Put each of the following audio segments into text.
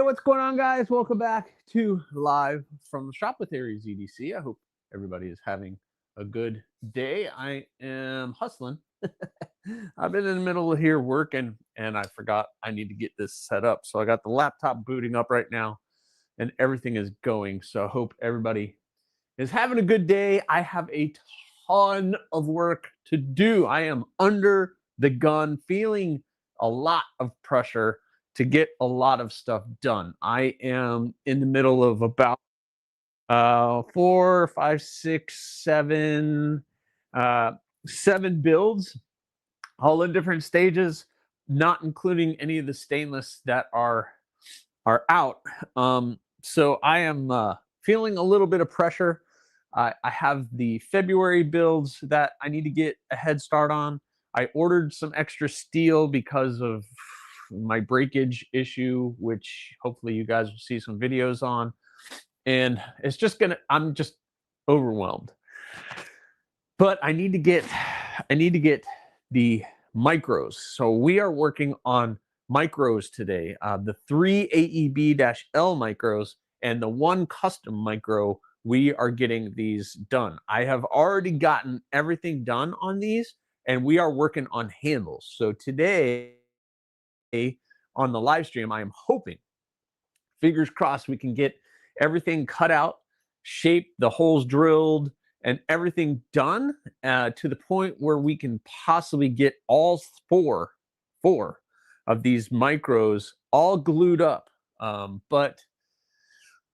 what's going on, guys? Welcome back to Live from the Shop with AriesEDC. I hope everybody is having a good day. I am hustling. I've been in the middle of here working, and I forgot I need to get this set up. So I got the laptop booting up right now, and everything is going. So I hope everybody is having a good day. I have a ton of work to do. I am under the gun, feeling a lot of pressure to get a lot of stuff done. I am in the middle of about 4, 5, 6, 7, 7 builds, all in different stages, not including any of the stainless that are out. So I am feeling a little bit of pressure. I have the February builds that I need to get a head start on. I ordered some extra steel because of my breakage issue, which hopefully you guys will see some videos on. And it's just I'm just overwhelmed. But I need to get the MiCrows. So we are working on MiCrows today. The 3 AEB-L MiCrows and the 1 custom MiCrow, we are getting these done. I have already gotten everything done on these, and we are working on handles. So today on the live stream, I am hoping, fingers crossed, we can get everything cut out, shaped, the holes drilled, and everything done to the point where we can possibly get all four of these MiCrows all glued up. But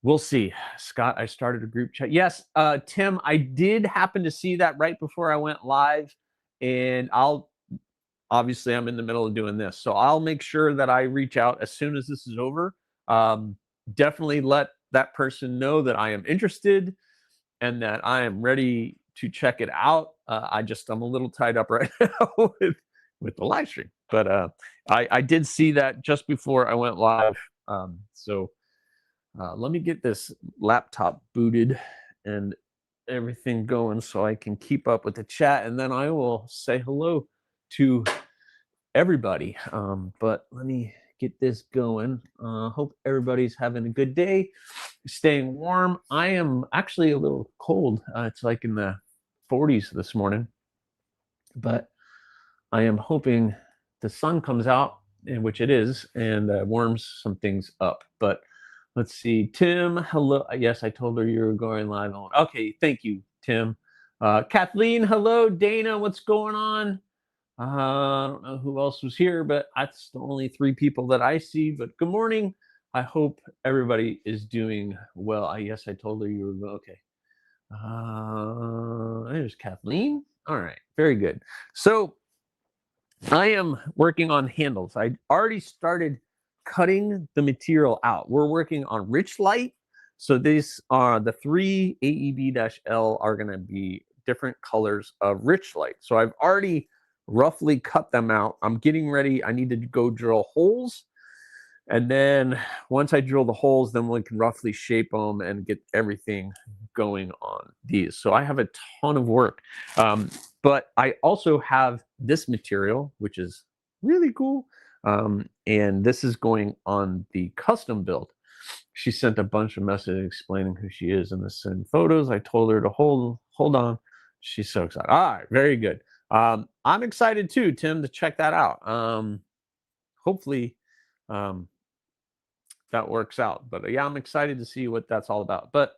we'll see. Scott, I started a group chat. Yes, Tim, I did happen to see that right before I went live, and obviously I'm in the middle of doing this, so I'll make sure that I reach out as soon as this is over. Definitely let that person know that I am interested and that I am ready to check it out. I'm a little tied up right now with the live stream, but I did see that just before I went live. So let me get this laptop booted and everything going so I can keep up with the chat, and then I will say hello to everybody. But let me get this going. Hope everybody's having a good day, staying warm. I am actually a little cold. It's like in the 40s this morning, but I am hoping the sun comes out, in which it is, and warms some things up. But let's see. Tim, hello. Yes, I told her you were going live on. Okay, thank you, Tim. Kathleen, hello. Dana, what's going on? I don't know who else was here, but that's the only 3 people that I see. But good morning. I hope everybody is doing well. Yes, I told her you were okay. There's Kathleen. All right, very good. So I am working on handles. I already started cutting the material out. We're working on rich light. So these are the 3 AEB-L are going to be different colors of rich light. So I've already roughly cut them out. I'm getting ready. I need to go drill holes. And then once I drill the holes, then we can roughly shape them and get everything going on these. So I have a ton of work. But I also have this material, which is really cool. And this is going on the custom build. She sent a bunch of messages explaining who she is and to send photos. I told her to hold on. She's so excited. All right, very good. I'm excited too, Tim, to check that out. Hopefully that works out. But yeah, I'm excited to see what that's all about. But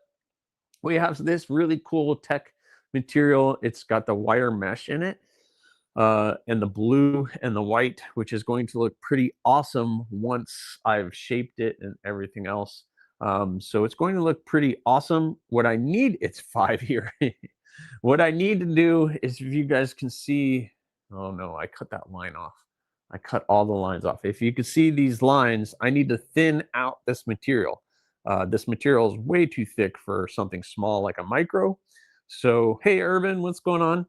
we have this really cool tech material. It's got the wire mesh in it, and the blue and the white, which is going to look pretty awesome once I've shaped it and everything else. So it's going to look pretty awesome. What I need, it's 5 here. What I need to do is, if you guys can see, oh no, I cut that line off. I cut all the lines off. If you can see these lines, I need to thin out this material. This material is way too thick for something small like a MiCrow. So, hey, Urban, what's going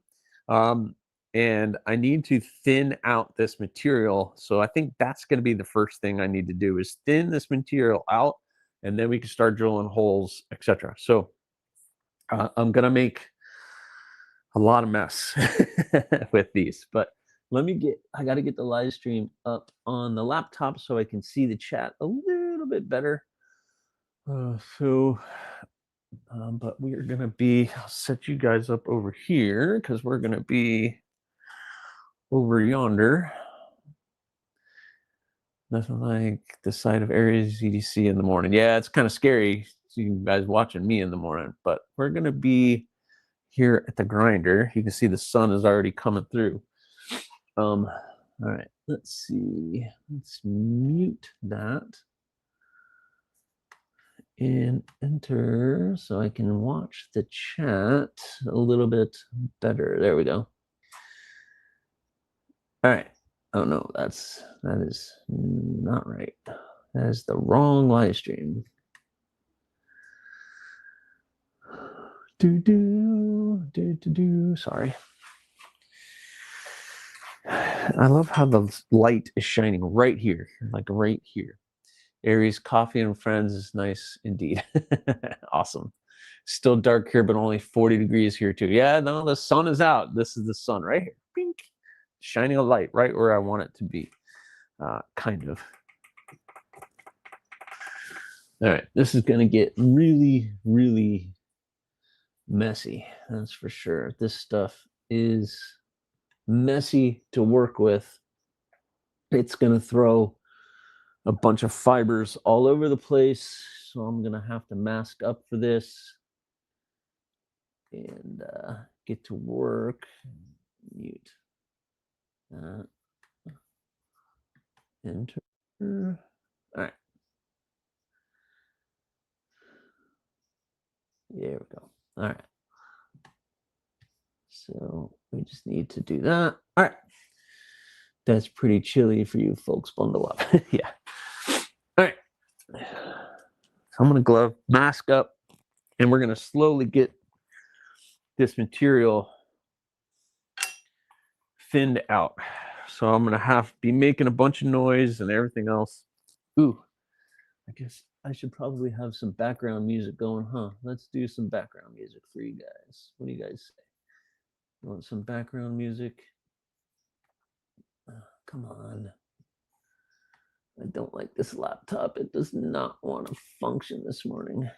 on? And I need to thin out this material. So I think that's going to be the first thing I need to do, is thin this material out, and then we can start drilling holes, etc. So I'm going to make a lot of mess with these, but I got to get the live stream up on the laptop so I can see the chat a little little bit better. But we are going to be, I'll set you guys up over here because we're going to be over yonder. Nothing like the sight of AriesEDC in the morning. Yeah, it's kind of scary seeing you guys watching me in the morning, but we're going to be here at the grinder. You can see the sun is already coming through. All right, let's see. Let's mute that and enter so I can watch the chat a little bit better. There we go. All right. Oh no, that is not right. That is the wrong live stream. Sorry. I love how the light is shining right here, like right here. Aries Coffee and Friends is nice indeed. Awesome. Still dark here, but only 40 degrees here too. Yeah, no, the sun is out. This is the sun right here. Pink. Shining a light right where I want it to be. Kind of. All right, this is going to get really, really messy. That's for sure. This stuff is messy to work with. It's going to throw a bunch of fibers all over the place. So I'm going to have to mask up for this and get to work. Mute. Enter. All right. There we go. All right. So we just need to do that. All right. That's pretty chilly for you folks. Bundle up. Yeah. All right. So I'm going to mask up, and we're going to slowly get this material thinned out. So I'm going to be making a bunch of noise and everything else. Ooh, I guess I should probably have some background music going, huh? Let's do some background music for you guys. What do you guys say? You want some background music? Come on. I don't like this laptop. It does not want to function this morning.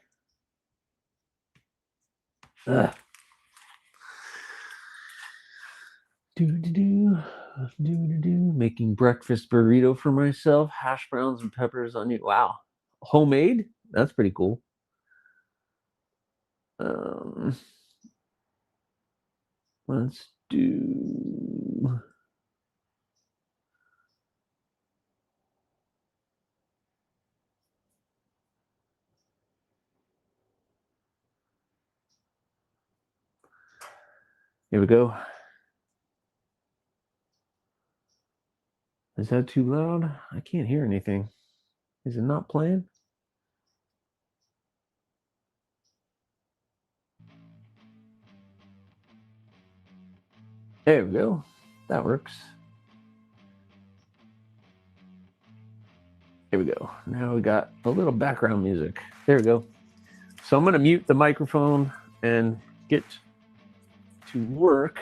Making breakfast burrito for myself. Hash browns and peppers, onion. Wow. Homemade? That's pretty cool. Let's do... Here we go. Is that too loud? I can't hear anything. Is it not playing? There we go. That works. There we go. Now we got a little background music. There we go. So I'm going to mute the microphone and get to work.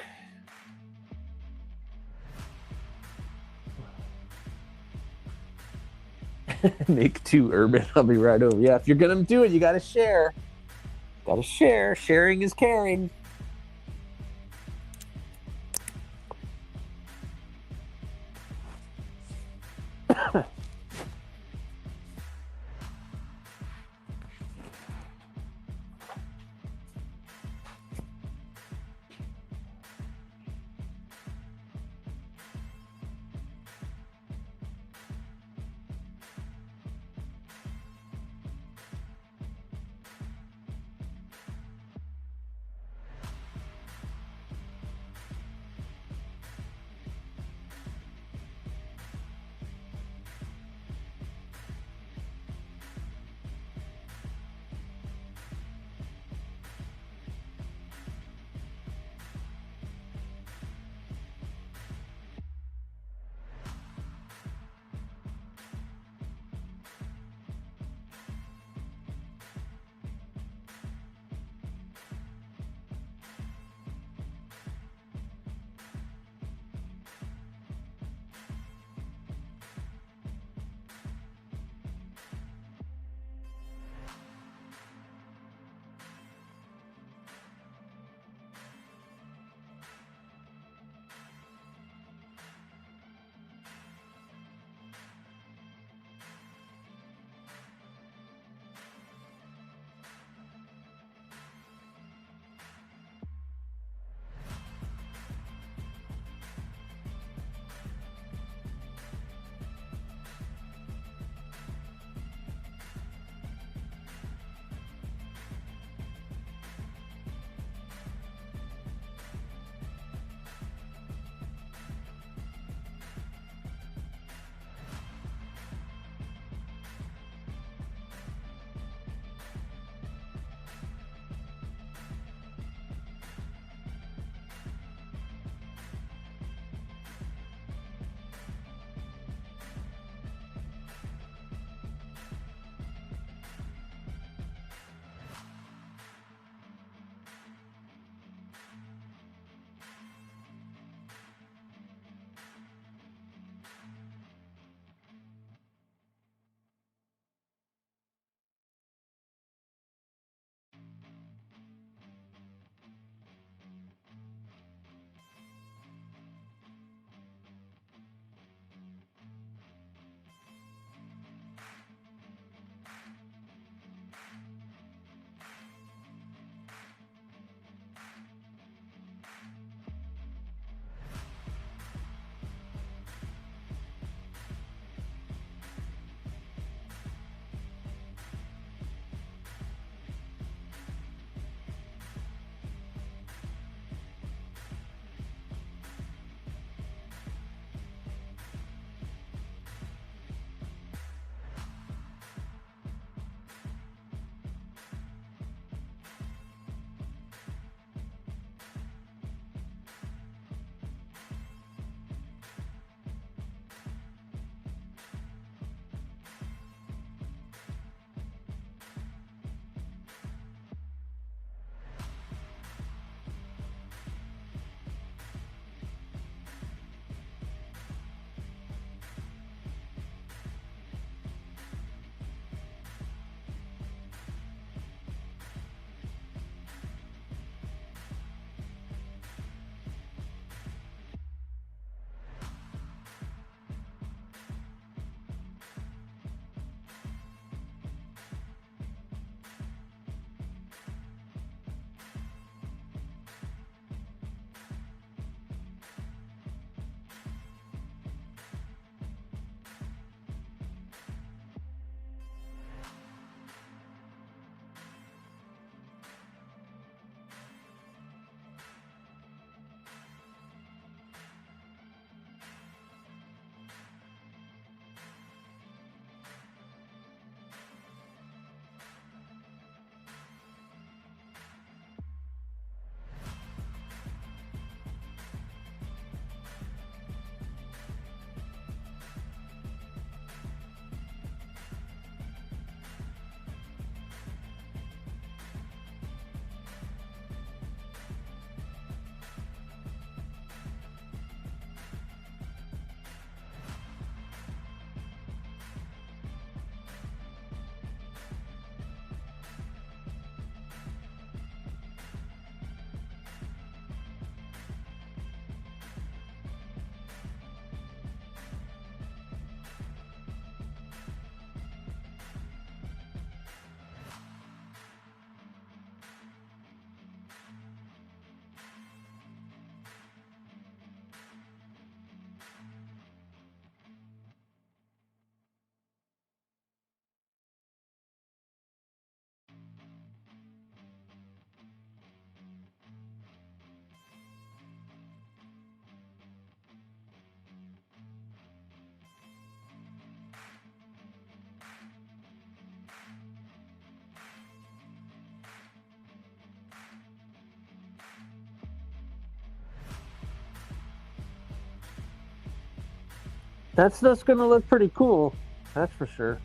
Make 2 urban. I'll be right over. Yeah, if you're going to do it, you got to share. Got to share. Sharing is caring. That stuff's gonna look pretty cool, that's for sure.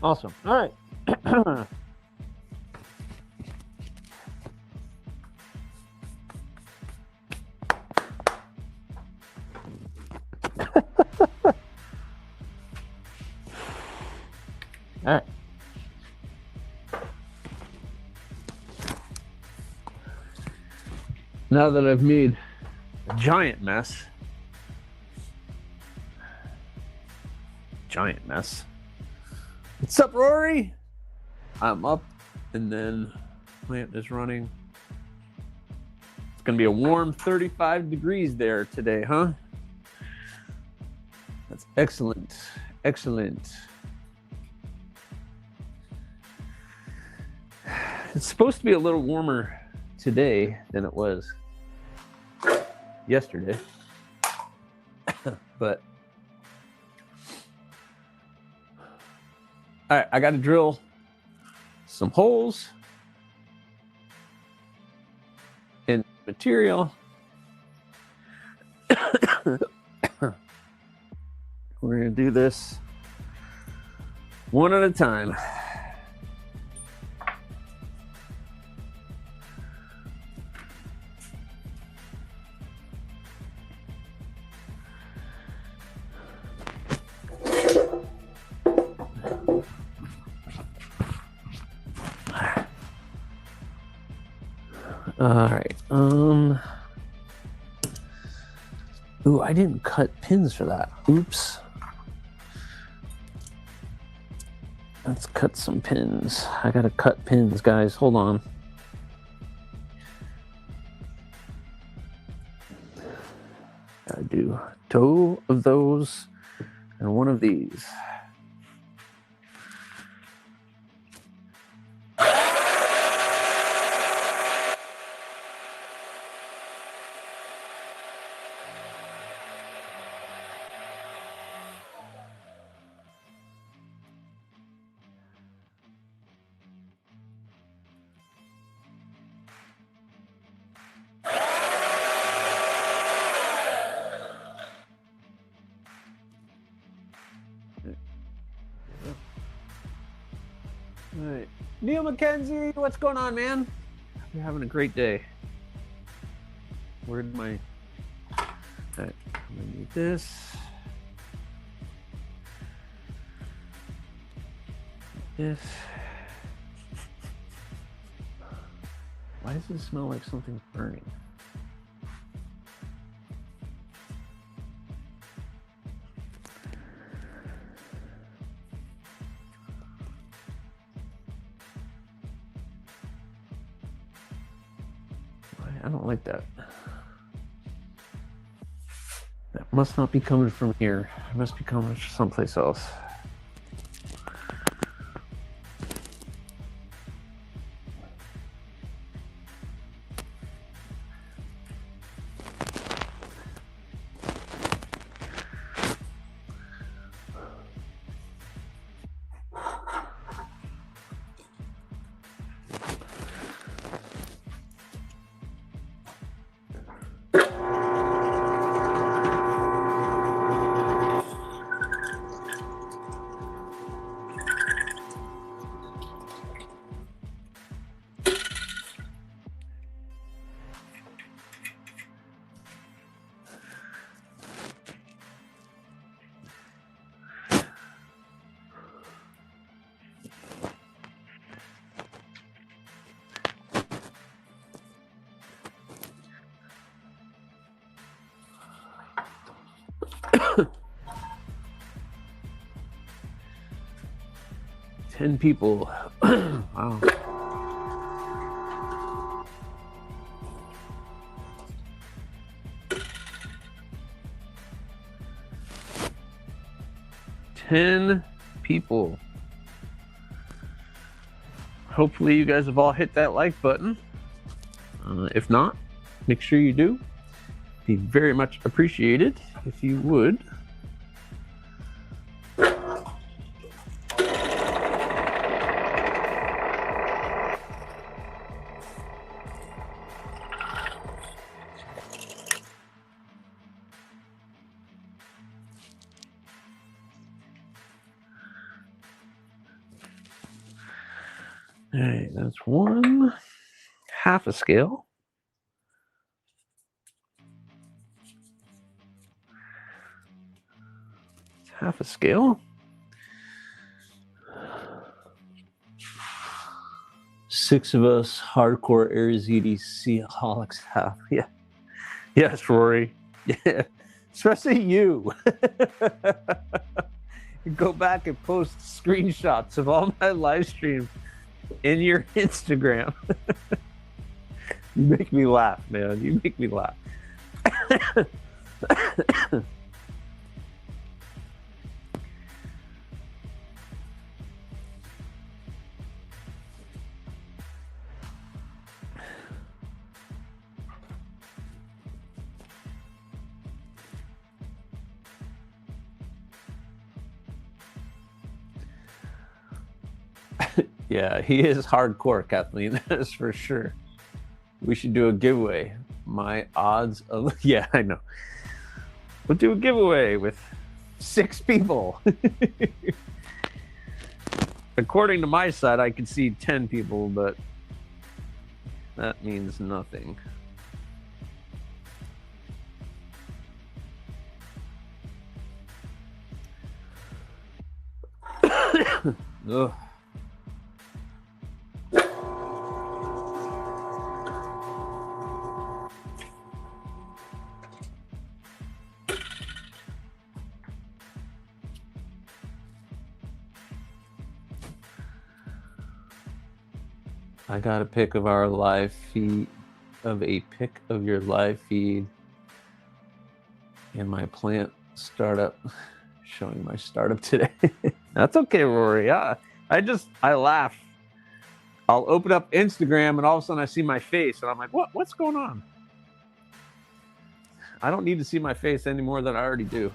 Awesome. All right. All right. Now that I've made a giant mess, what's up, Rory? I'm up, and then plant is running. It's gonna be a warm 35 degrees there today, huh? That's excellent, excellent. It's supposed to be a little warmer today than it was yesterday, but all right, I got to drill some holes in material. We're going to do this one at a time. All right. Ooh, I didn't cut pins for that. Oops. Let's cut some pins. I gotta cut pins, guys. Hold on. Gotta do two of those and one of these. All right, Neil McKenzie, what's going on, man? You're having a great day. Where'd my... All right, I'm gonna need this. This. Why does it smell like something's burning? I don't like that. That must not be coming from here. It must be coming from someplace else. Ten people. Wow. Ten people. Hopefully you guys have all hit that like button. If not, make sure you do. Be very much appreciated if you would. All right, that's 1/2 a scale. Half a scale. 6 of us hardcore AriesEDC holics have. Yeah. Yes, Rory. Yeah. Especially you. Go back and post screenshots of all my live streams in your Instagram. You make me laugh, man. You make me laugh. Yeah, he is hardcore, Kathleen. That is for sure. We should do a giveaway. My odds of... Yeah, I know. We'll do a giveaway with 6 people. According to my side, I could see 10 people, but that means nothing. Ugh. I got a pic of our live feed, of a pic of your live feed in my plant startup, showing my startup today. That's okay, Rory. I laugh. I'll open up Instagram and all of a sudden I see my face and I'm like, what's going on? I don't need to see my face any more than I already do.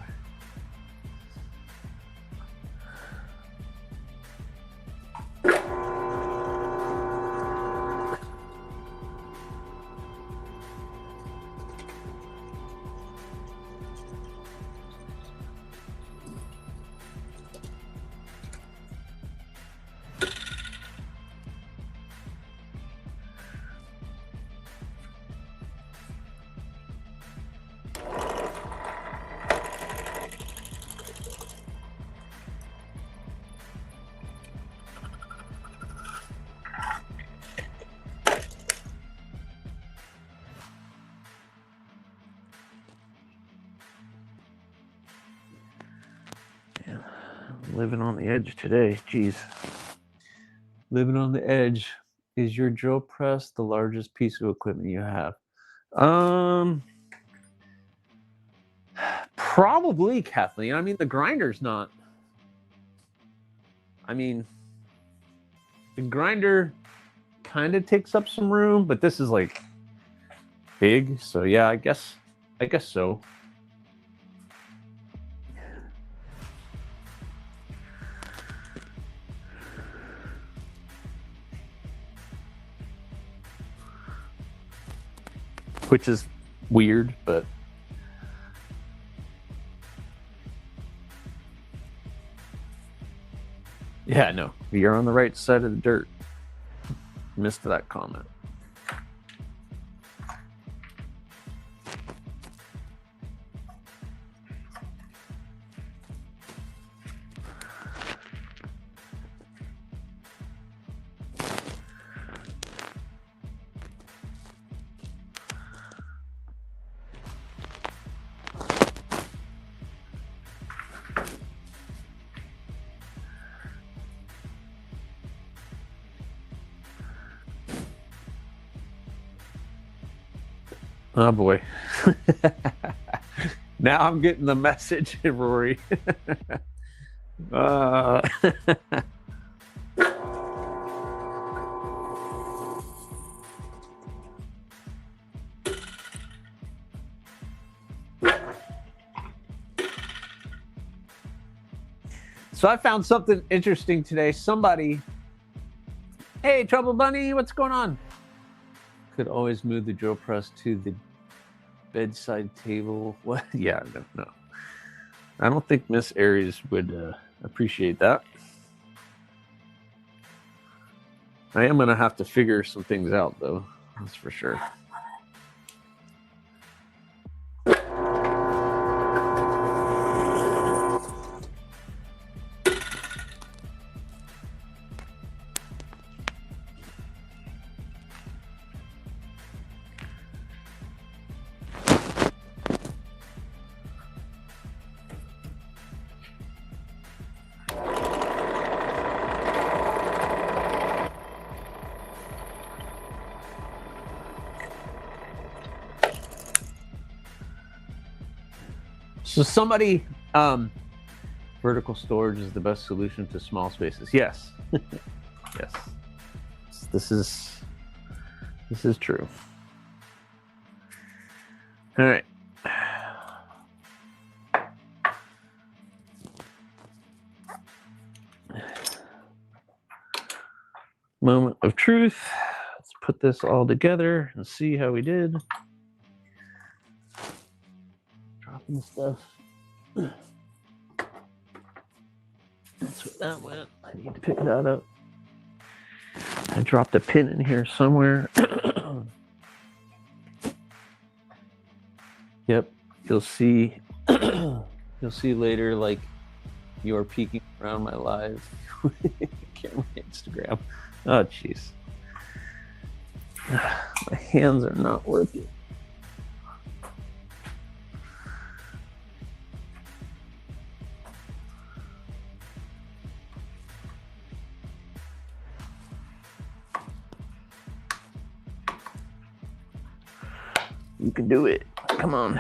Living on the edge today. Jeez. Living on the edge. Is your drill press the largest piece of equipment you have? Probably, Kathleen. I mean, the grinder's not. I mean, the grinder kind of takes up some room, but this is like big. So yeah, I guess so. Which is weird, but yeah, no, you're on the right side of the dirt. Missed that comment. Oh boy. Now I'm getting the message, Rory. So I found something interesting today. Somebody, hey, Trouble Bunny, what's going on? Could always move the drill press to the bedside table. What? Yeah, no. I don't think Miss Aries would appreciate that. I am going to have to figure some things out, though. That's for sure. So somebody, vertical storage is the best solution to small spaces. Yes, yes, this is true. All right. Moment of truth. Let's put this all together and see how we did. Dropping stuff. That's where that went. I need to pick that up. I dropped a pin in here somewhere. Yep, you'll see. You'll see later, like you're peeking around my live camera Instagram. Oh, jeez. My hands are not working. You can do it. Come on.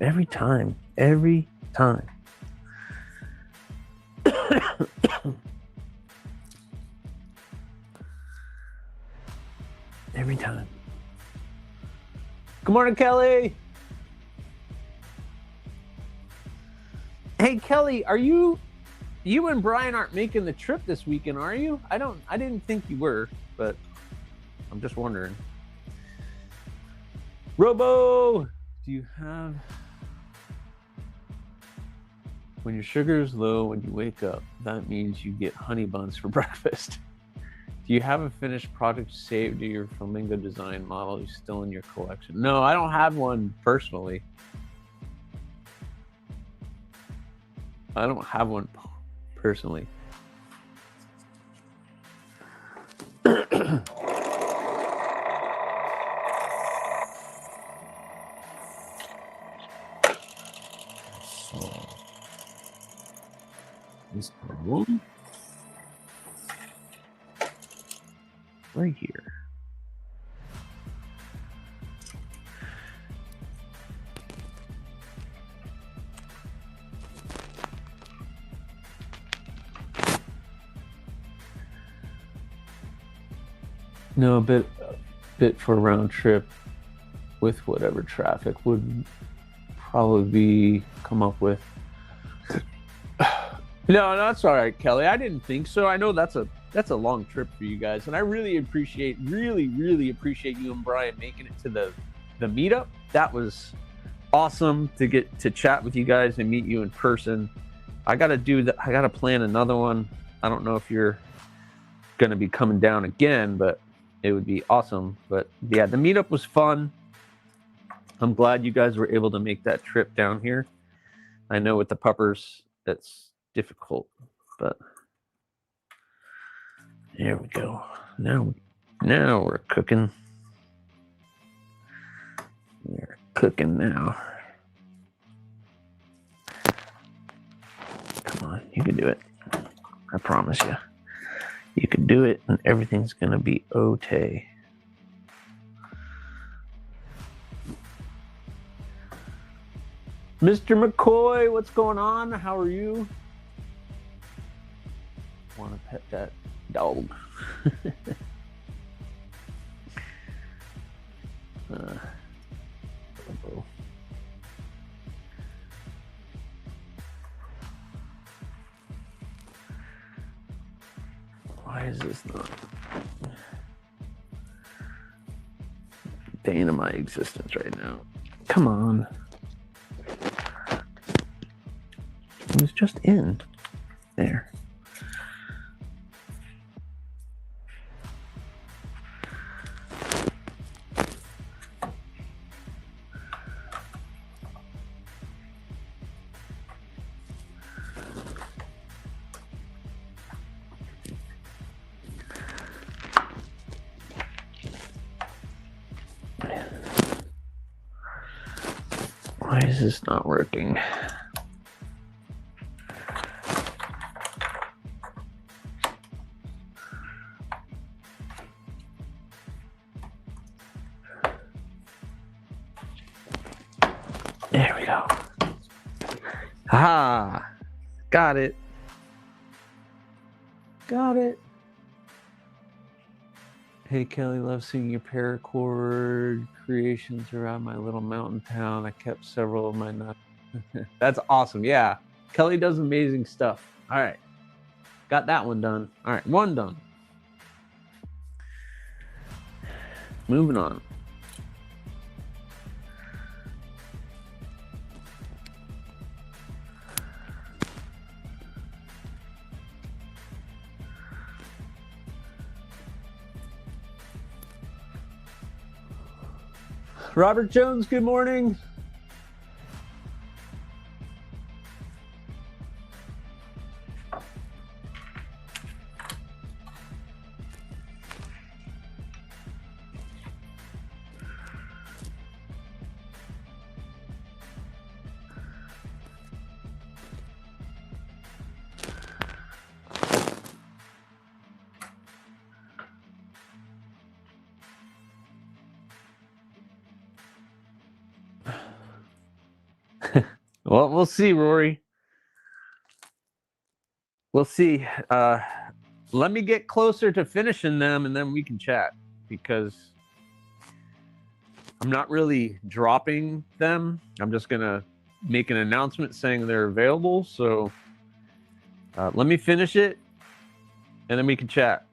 Every time. Every time. Every time. Good morning, Kelly. Hey, Kelly, are you and Brian aren't making the trip this weekend, are you? I didn't think you were, but I'm just wondering. Robo, do you have, when your sugar is low when you wake up, that means you get honey buns for breakfast. Do you have a finished product saved to your Flamingo design model? Is still in your collection? No, I don't have one personally. I don't have one personally. This problem right here. No, a bit for a round trip with whatever traffic would probably come up with. No, that's all right, Kelly. I didn't think so. I know that's a long trip for you guys, and I really appreciate you and Brian making it to the meetup. That was awesome to get to chat with you guys and meet you in person. I gotta plan another one. I don't know if you're gonna be coming down again, but it would be awesome. But yeah, the meetup was fun. I'm glad you guys were able to make that trip down here. I know with the puppers, that's difficult, but there we go. Now we're cooking. We're cooking now. Come on, you can do it. I promise you. You can do it, and everything's gonna be okay. Mr. McCoy, what's going on? How are you? Want to pet that dog? Why is this not? Bane of my existence right now. Come on. It was just in there. Why is this not working? There we go. Ah, got it. Got it. Hey, Kelly, love seeing your paracord creations around my little mountain town. I kept several of my nuts. That's awesome. Yeah. Kelly does amazing stuff. All right. Got that one done. All right. One done. Moving on. Robert Jones, good morning. Well, we'll see, Rory. We'll see. Let me get closer to finishing them, and then we can chat, because I'm not really dropping them. I'm just going to make an announcement saying they're available. So let me finish it, and then we can chat.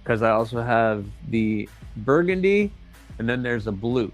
Because I also have the burgundy, and then there's a blue.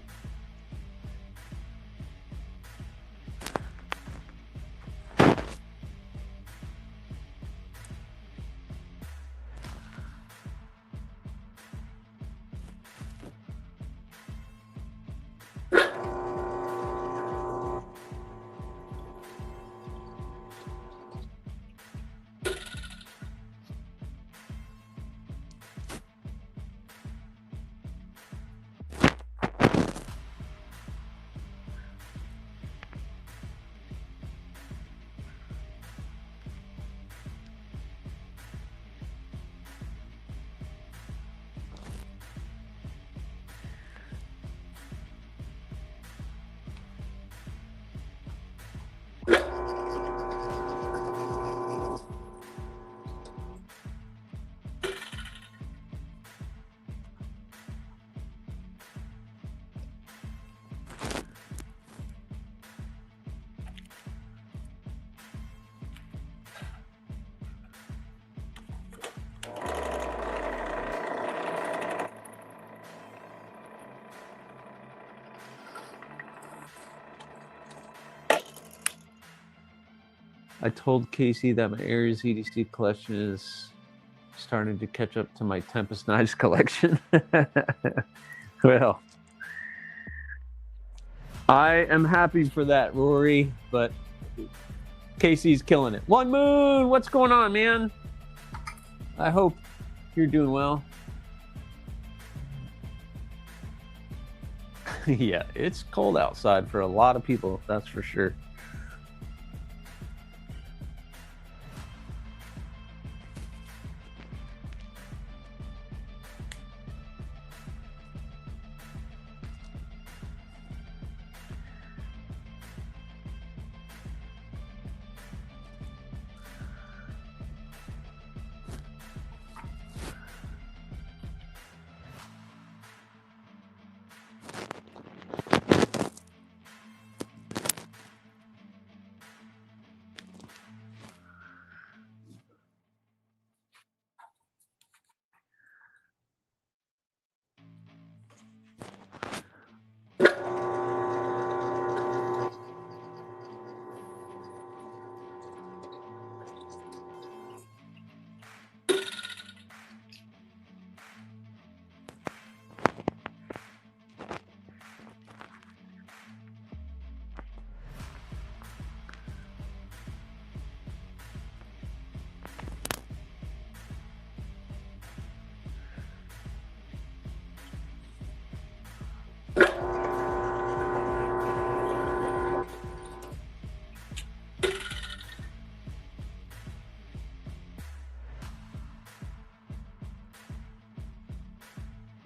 I told Casey that my AriesEDC collection is starting to catch up to my Tempest Knives collection. Well, I am happy for that, Rory, but Casey's killing it. One Moon, what's going on, man? I hope you're doing well. Yeah, it's cold outside for a lot of people, that's for sure.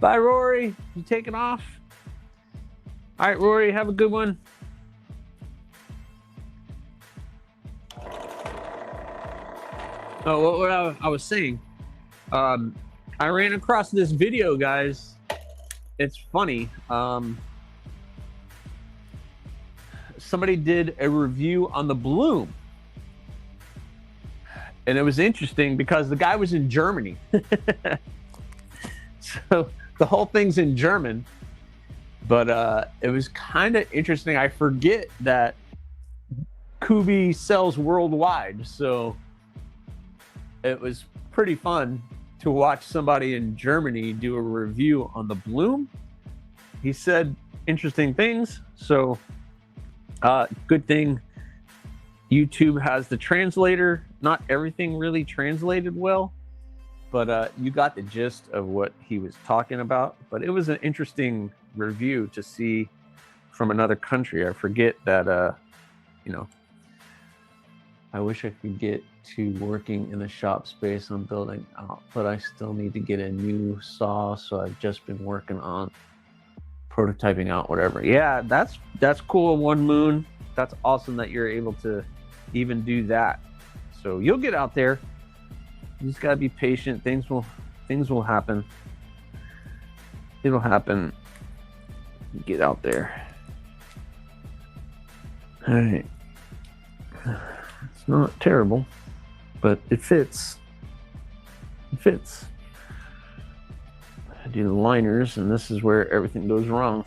Bye, Rory. You taking off? All right, Rory, have a good one. Oh, what I was saying, I ran across this video, guys. It's funny. Somebody did a review on the Bloom. And it was interesting because the guy was in Germany. So the whole thing's in German. But it was kind of interesting. I forget that Kubi sells worldwide. So it was pretty fun to watch somebody in Germany do a review on the Bloom. He said interesting things. So good thing YouTube has the translator. Not everything really translated well, but you got the gist of what he was talking about. But it was an interesting review to see from another country. I forget that, you know, I wish I could get to working in the shop space I'm building out, but I still need to get a new saw. So I've just been working on prototyping out whatever. Yeah, that's cool. One Moon. That's awesome that you're able to even do that. So you'll get out there. You just gotta be patient. Things will happen. It'll happen. Get out there. All right. It's not terrible, but it fits. It fits. I do the liners, and this is where everything goes wrong.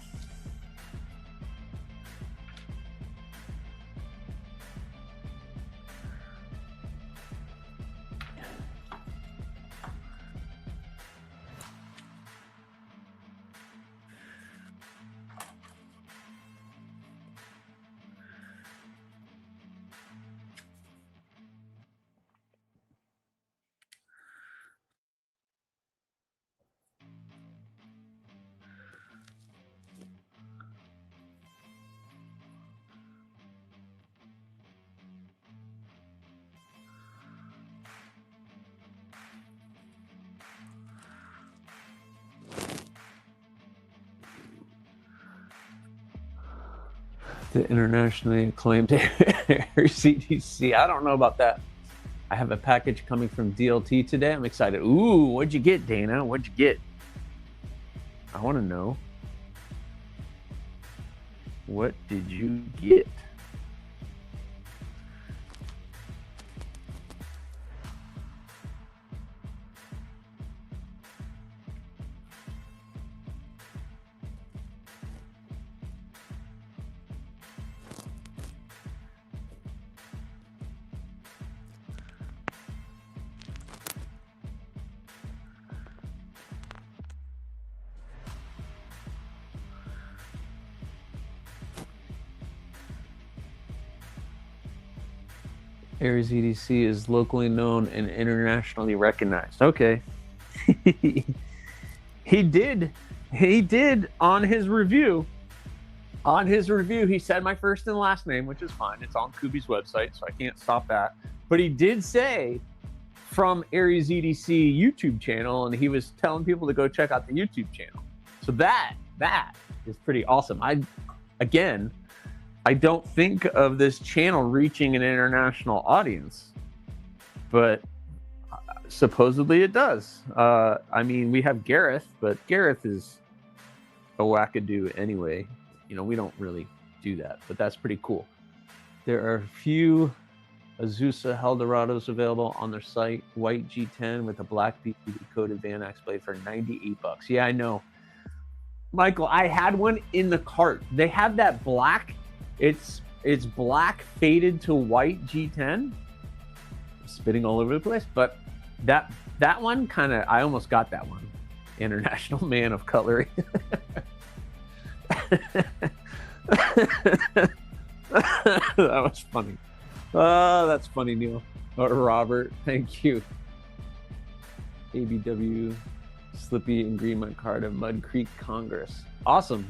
The internationally acclaimed AriesEDC. I don't know about that. I have a package coming from DLT today. I'm excited. Ooh, what'd you get, Dana? What'd you get? I want to know. What did you get? AriesEDC is locally known and internationally recognized. Okay. He did on his review. On his review, he said my first and last name, which is fine. It's on Kubi's website, so I can't stop that. But he did say from AriesEDC YouTube channel, and he was telling people to go check out the YouTube channel. So that is pretty awesome. I don't think of this channel reaching an international audience, but supposedly it does. I mean, we have Gareth, but Gareth is a wackadoo anyway. You know, we don't really do that, but that's pretty cool. There are a few Azusa Heldorados available on their site. White G10 with a black BB coated Van Axe blade for $98. Yeah, I know. Michael, I had one in the cart. They have that black. It's black faded to white G10. Spitting all over the place, but that one kind of, I almost got that one. International Man of Cutlery. That was funny. Oh, that's funny, Neil. Or Robert, thank you. ABW, Slippy and Green Micarta, Mud Creek Congress. Awesome.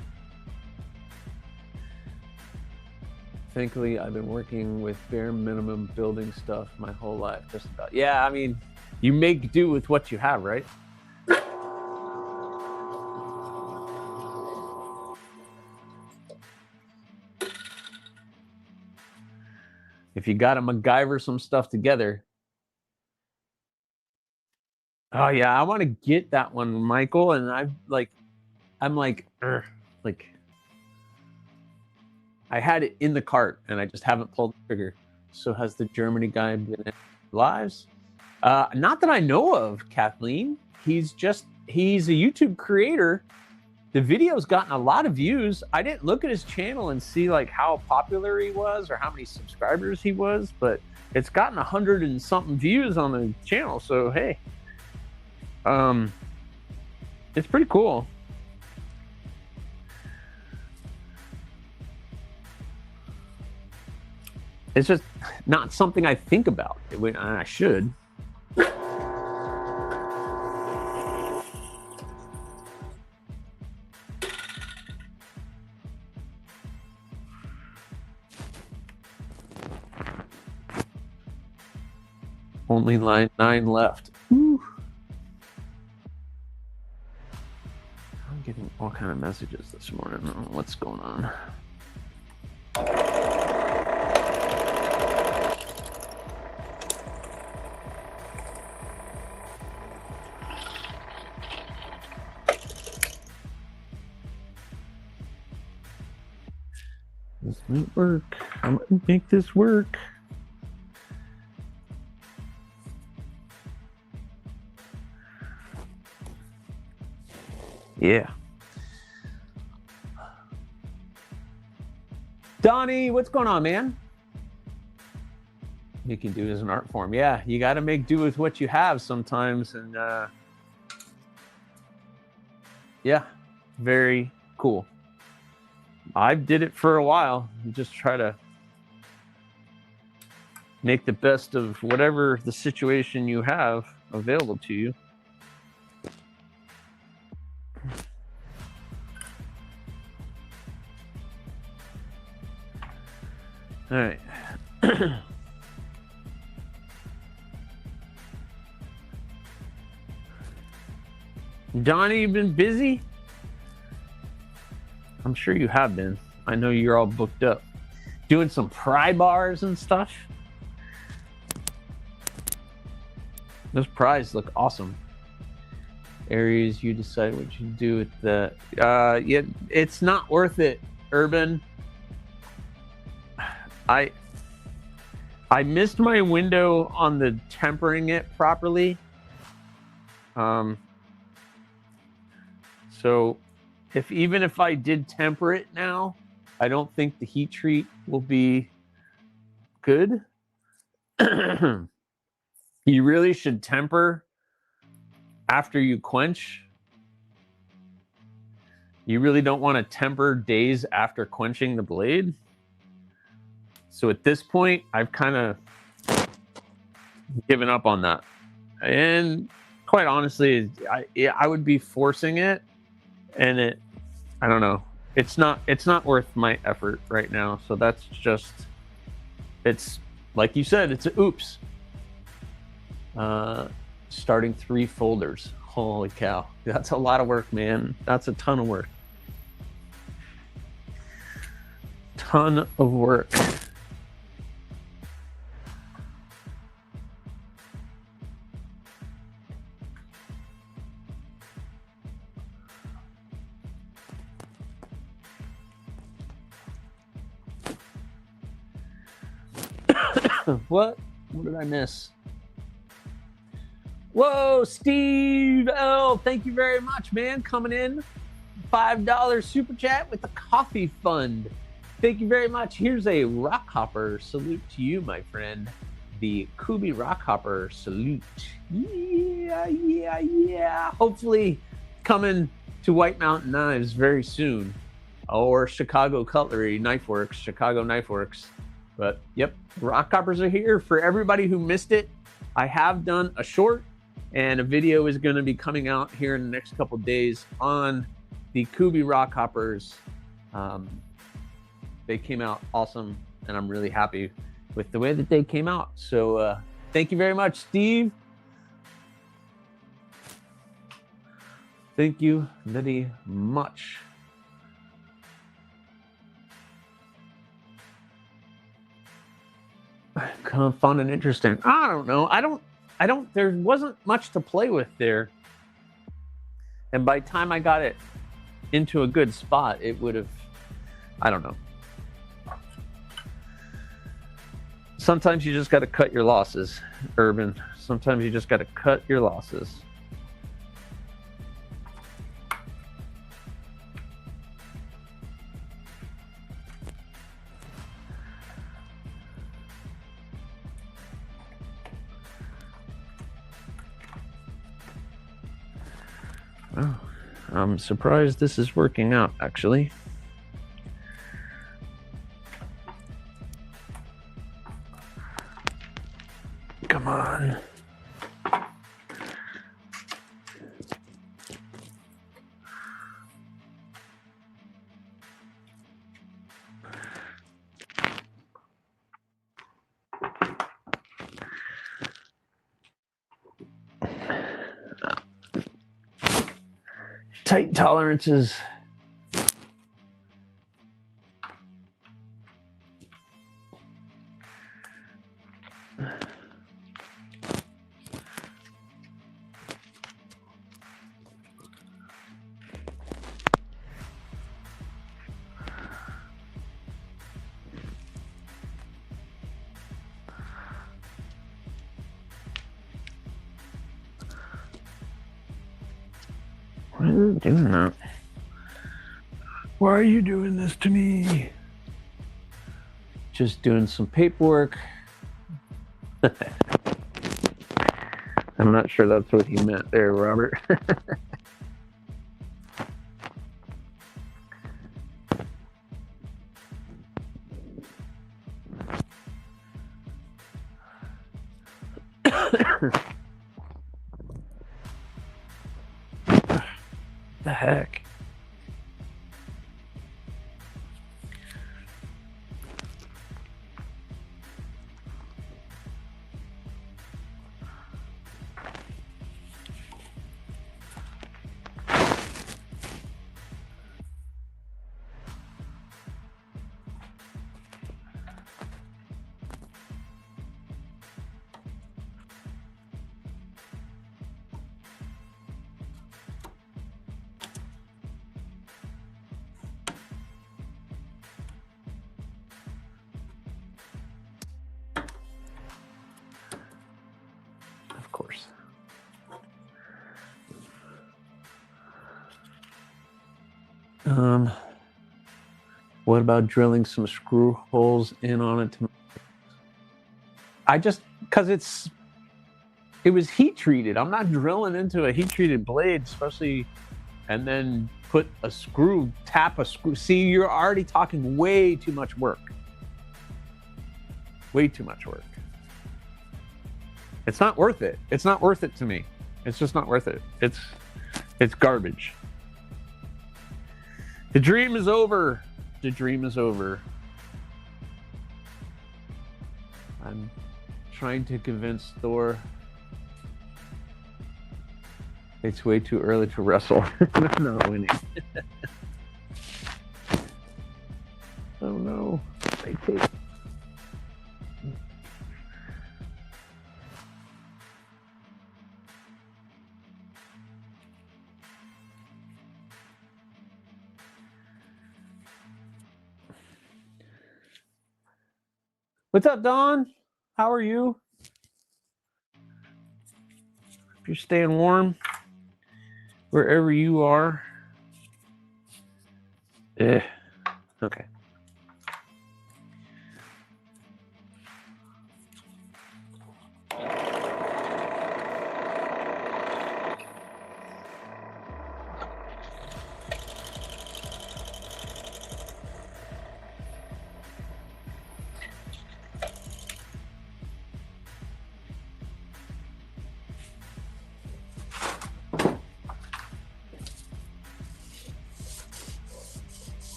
Thankfully, I've been working with bare minimum building stuff my whole life, just about. Yeah, I mean, you make do with what you have, right? If you got to MacGyver some stuff together. Oh yeah, I want to get that one, Michael. And I'm like, I had it in the cart and I just haven't pulled the trigger. So has the Germany guy been in lives? Not that I know of, Kathleen. He's a YouTube creator. The video's gotten a lot of views. I didn't look at his channel and see like how popular he was or how many subscribers he was, but it's gotten 100 and something views on the channel. So hey, it's pretty cool. It's just not something I think about. I should. Only line 9 left. Woo. I'm getting all kind of messages this morning. I don't know what's going on. This might work. I'm gonna make this work. Yeah. Donnie, what's going on, man? You can do it as an art form. Yeah, you got to make do with what you have sometimes. And yeah, very cool. I did it for a while. You just try to make the best of whatever the situation you have available to you. All right. Donnie, you've been busy? I'm sure you have been. I know you're all booked up. Doing some pry bars and stuff. Those pries look awesome. Aries, you decide what you do with that. Yeah, it's not worth it, Urban. I missed my window on the tempering it properly. So even if I did temper it now, I don't think the heat treat will be good. You really should temper after you quench. You really don't want to temper days after quenching the blade. So at this point, I've kind of given up on that. And quite honestly, I would be forcing it, and I don't know. It's not worth my effort right now. So that's just, it's like you said, it's a oops. Starting 3 folders. Holy cow. That's a lot of work, man. That's a ton of work. Ton of work. What did I miss? Whoa, Steve L, thank you very much, man. Coming in, $5 super chat with the coffee fund. Thank you very much. Here's a rock hopper salute to you, my friend. The Kubi rock hopper salute. Yeah. Hopefully coming to White Mountain Knives very soon, or Chicago Cutlery Knife Works, Chicago Knife Works. But yep, rock hoppers are here. For everybody who missed it, I have done a short, and a video is going to be coming out here in the next couple of days on the Kubi rock hoppers. They came out awesome, and I'm really happy with the way that they came out. So thank you very much, Steve. Thank you very much. kind of fun and interesting. I don't know. I don't. There wasn't much to play with there. And by the time I got it into a good spot, it would have. I don't know. Sometimes you just got to cut your losses, Urban. Sometimes you just got to cut your losses. Oh, I'm surprised this is working out, actually. Come on. Tight tolerances. Why is it doing that? Why are you doing this to me? Just doing some paperwork. I'm not sure that's what he meant there, Robert. The heck? Of course. What about drilling some screw holes in on it? Because it was heat treated. I'm not drilling into a heat treated blade, especially, and then tap a screw. See, you're already talking way too much work. Way too much work. It's not worth it. It's not worth it to me. It's just not worth it. It's garbage. The dream is over. The dream is over. I'm trying to convince Thor it's way too early to wrestle. I'm not winning. Oh no. I take. What's up, Don? How are you? If you're staying warm, wherever you are. Okay.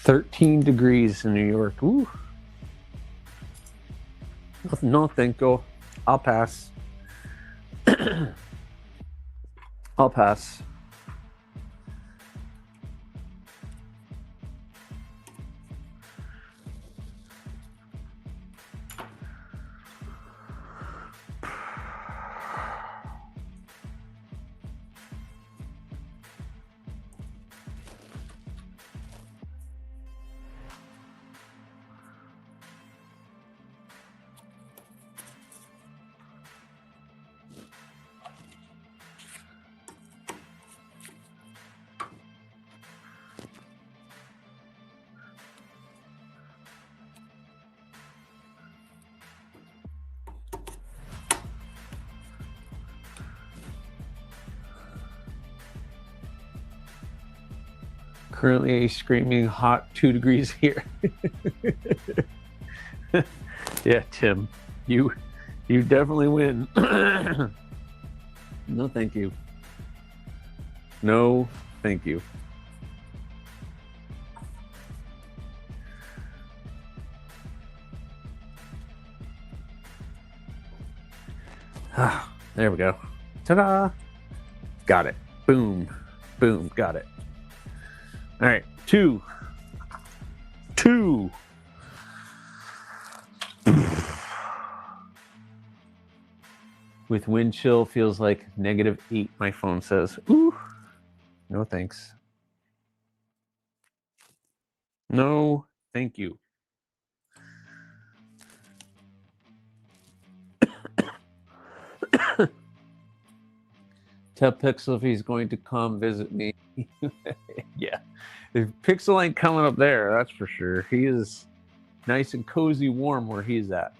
13 degrees in New York. Ooh. No, thank you. I'll pass. I'll pass. Currently a screaming hot 2 degrees here. Yeah, Tim, you definitely win. No, thank you. No, thank you. There we go. Ta-da! Got it. Boom. Boom. Got it. All right. Two. With wind chill feels like -8, my phone says. Ooh. No thanks. No, thank you. Tell Pixel if he's going to come visit me. Yeah. If Pixel ain't coming up there, that's for sure. He is nice and cozy warm where he's at.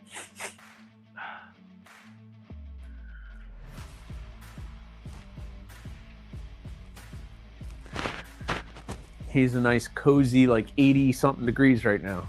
He's a nice cozy, like 80 something degrees right now.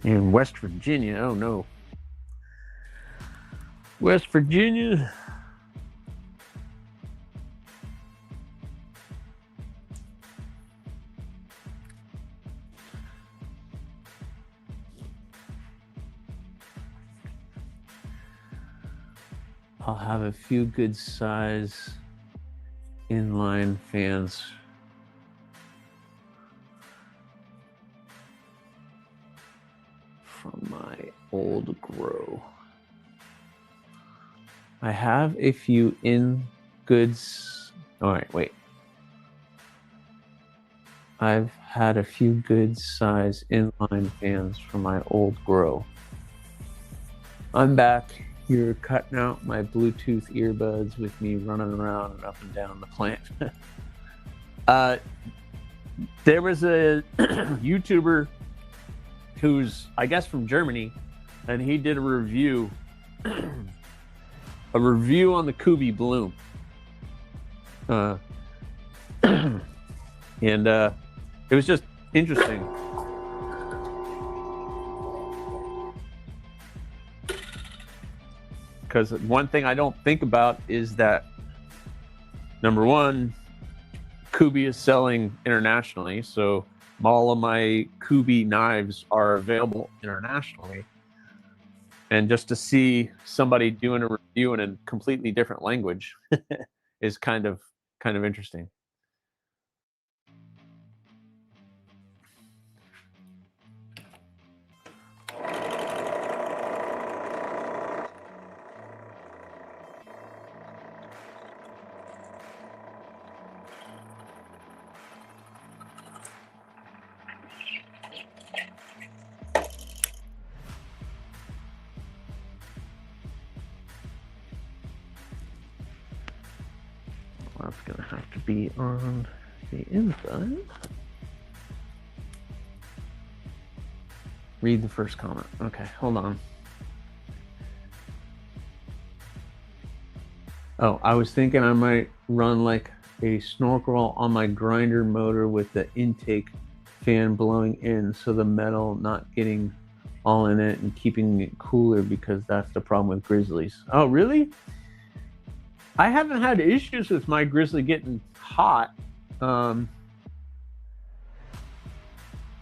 In West Virginia, oh no. West Virginia. I'll have a few good size inline fans. From my old grow. I have a few in goods. All right, wait. I've had a few good size inline fans from my old grow. I'm back. You're cutting out my Bluetooth earbuds with me running around and up and down the plant. There was a YouTuber who's, I guess, from Germany, and he did a review on the Kubi Bloom. And it was just interesting. Because one thing I don't think about is that, number one, Kubi is selling internationally, so all of my Kubi knives are available internationally. And just to see somebody doing a review in a completely different language is kind of interesting. that's gonna have to be on the inside. Read the first comment. Okay, hold on. Oh, I was thinking I might run like a snorkel on my grinder motor with the intake fan blowing in, so the metal not getting all in it and keeping it cooler, because that's the problem with Grizzlies. Oh, really? I haven't had issues with my Grizzly getting hot. I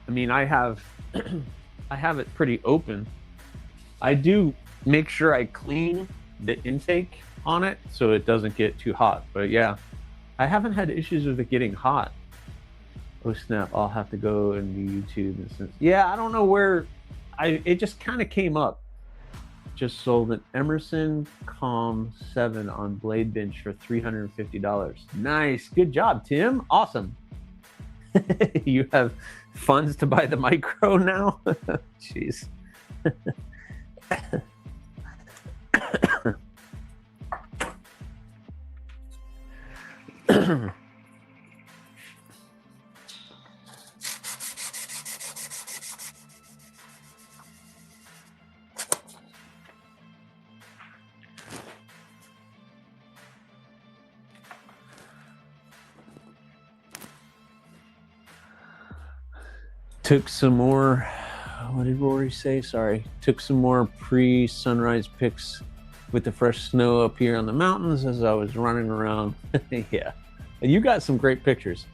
mean, I have I have it pretty open. I do make sure I clean the intake on it so it doesn't get too hot. But yeah, I haven't had issues with it getting hot. Oh snap, I'll have to go into YouTube and since yeah, I don't know where it just kind of came up. Just sold an Emerson Calm 7 on Blade Bench for $350. Nice, good job, Tim. Awesome. You have funds to buy the micro now? Jeez. Took some more, what did Rory say? Sorry. Took some more pre-sunrise pics with the fresh snow up here on the mountains as I was running around. Yeah. And you got some great pictures.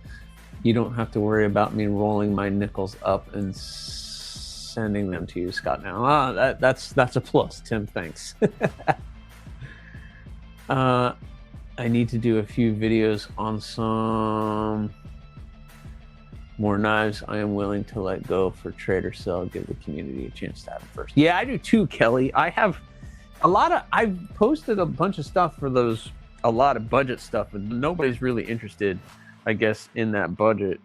You don't have to worry about me rolling my nickels up and sending them to you, Scott. Now, that's a plus, Tim. Thanks. I need to do a few videos on some more knives I am willing to let go for trade or sell. Give the community a chance to have them first. Yeah, I do too, Kelly. I have I've posted a bunch of stuff for those, a lot of budget stuff, and nobody's really interested, I guess, in that budget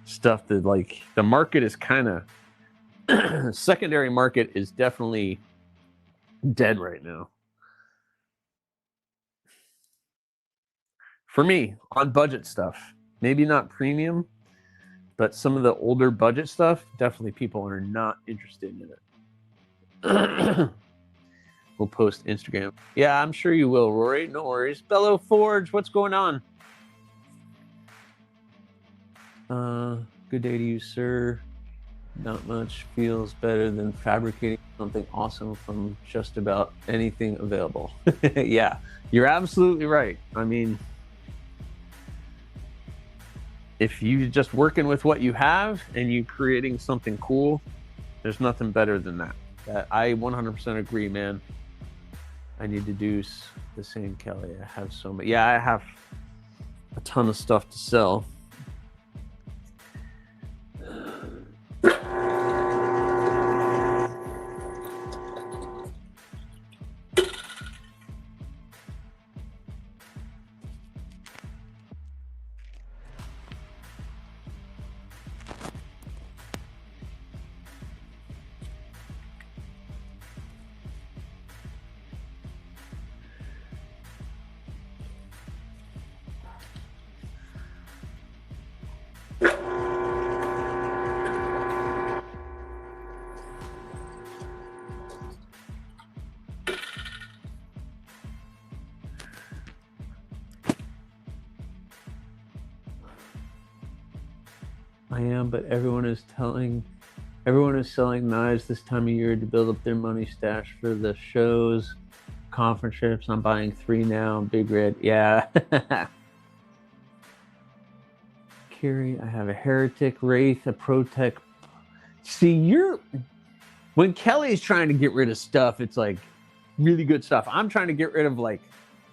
stuff. That like the market is kind of secondary market is definitely dead right now for me on budget stuff. Maybe not premium, but some of the older budget stuff, definitely people are not interested in it. We'll post Instagram. Yeah, I'm sure you will, Rory. No worries. Bellow Forge, what's going on? Good day to you, sir. Not much feels better than fabricating something awesome from just about anything available. Yeah, you're absolutely right. I mean, if you're just working with what you have and you creating something cool, there's nothing better than that. I 100% agree, man. I need to do the same, Kelly. I have so much. Yeah, I have a ton of stuff to sell. I am, but everyone is selling knives this time of year to build up their money stash for the shows, conference trips. I'm buying 3 now. Big Red, yeah. Carrie, I have a Heretic, Wraith, a Protec. See, when Kelly's trying to get rid of stuff, it's like really good stuff. I'm trying to get rid of like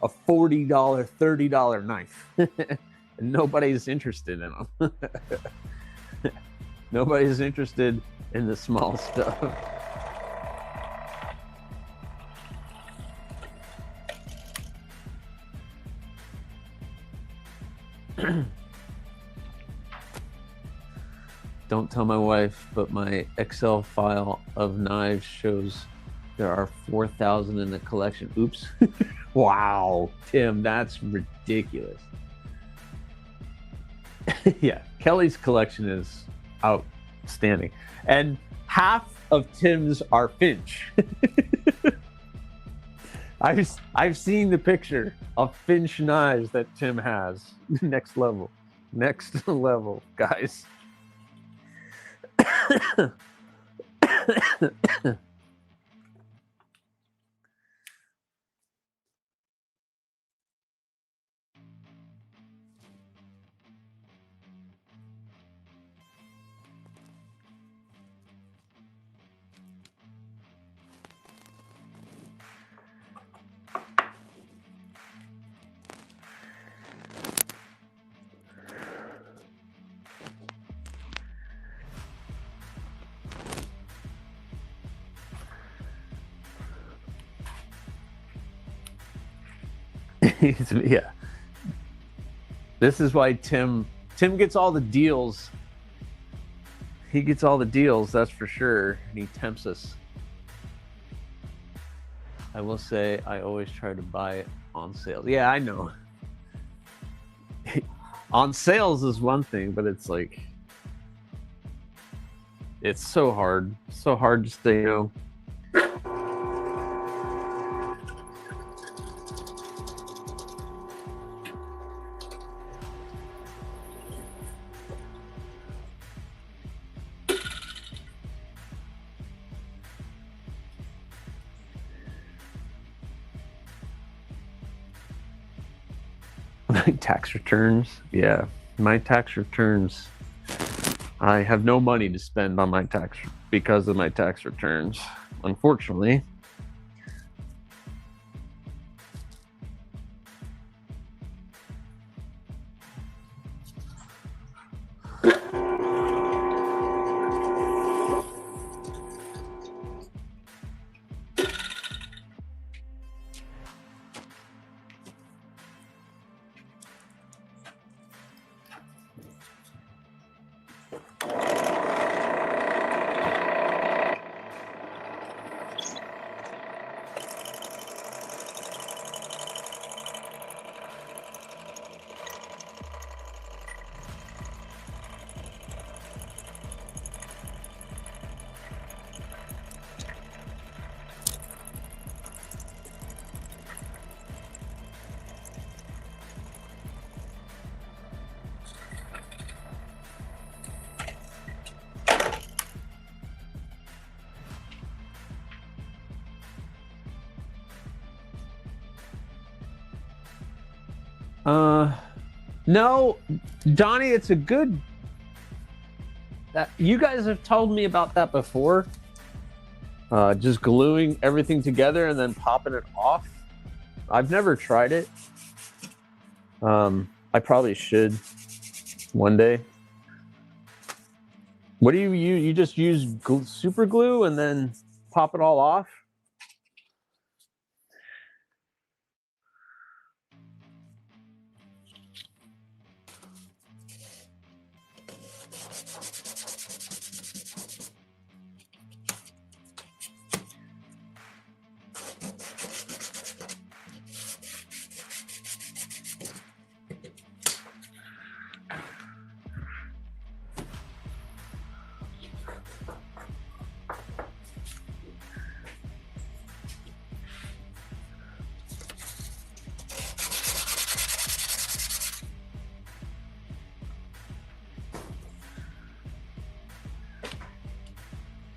a $40, $30 knife. And nobody's interested in them. Nobody's interested in the small stuff. Don't tell my wife, but my Excel file of knives shows there are 4,000 in the collection. Oops. Wow, Tim, that's ridiculous. Yeah, Kelly's collection is outstanding. And half of Tim's are Finch. I've seen the picture of Finch knives that Tim has. Next level. Next level, guys. Yeah. This is why Tim gets all the deals. He gets all the deals, that's for sure. And he tempts us. I will say I always try to buy it on sale. Yeah, I know. On sales is one thing, but it's like it's so hard to stay, My tax returns. Yeah, my tax returns. I have no money to spend on my tax because of my tax returns, unfortunately. No, Donnie, it's a good. You guys have told me about that before. Just gluing everything together and then popping it off. I've never tried it. I probably should one day. What do you use? You just use super glue and then pop it all off?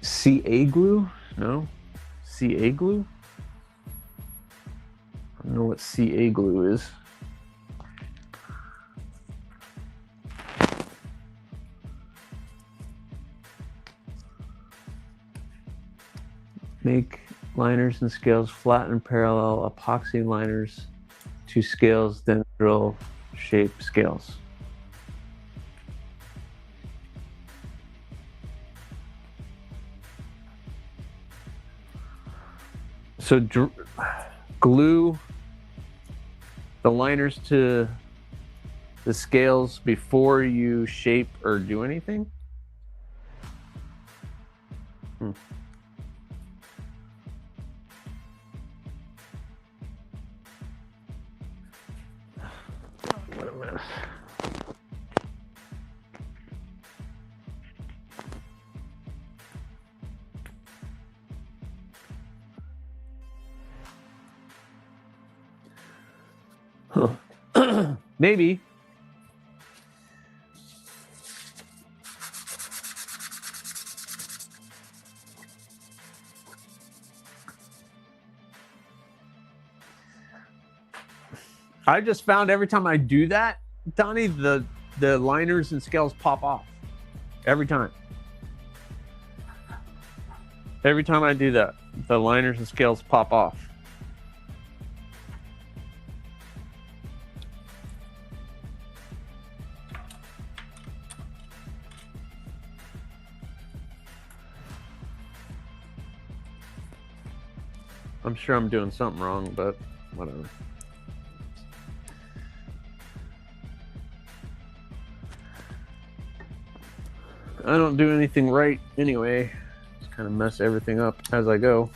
CA glue? No? CA glue? I don't know what CA glue is. Make liners and scales flat and parallel, epoxy liners to scales, then drill shape scales. So glue the liners to the scales before you shape or do anything? What a mess. Huh. Maybe. I just found every time I do that, Donnie, the liners and scales pop off. Every time. Every time I do that, the liners and scales pop off. I'm sure I'm doing something wrong, but whatever. I don't do anything right anyway. Just kind of mess everything up as I go.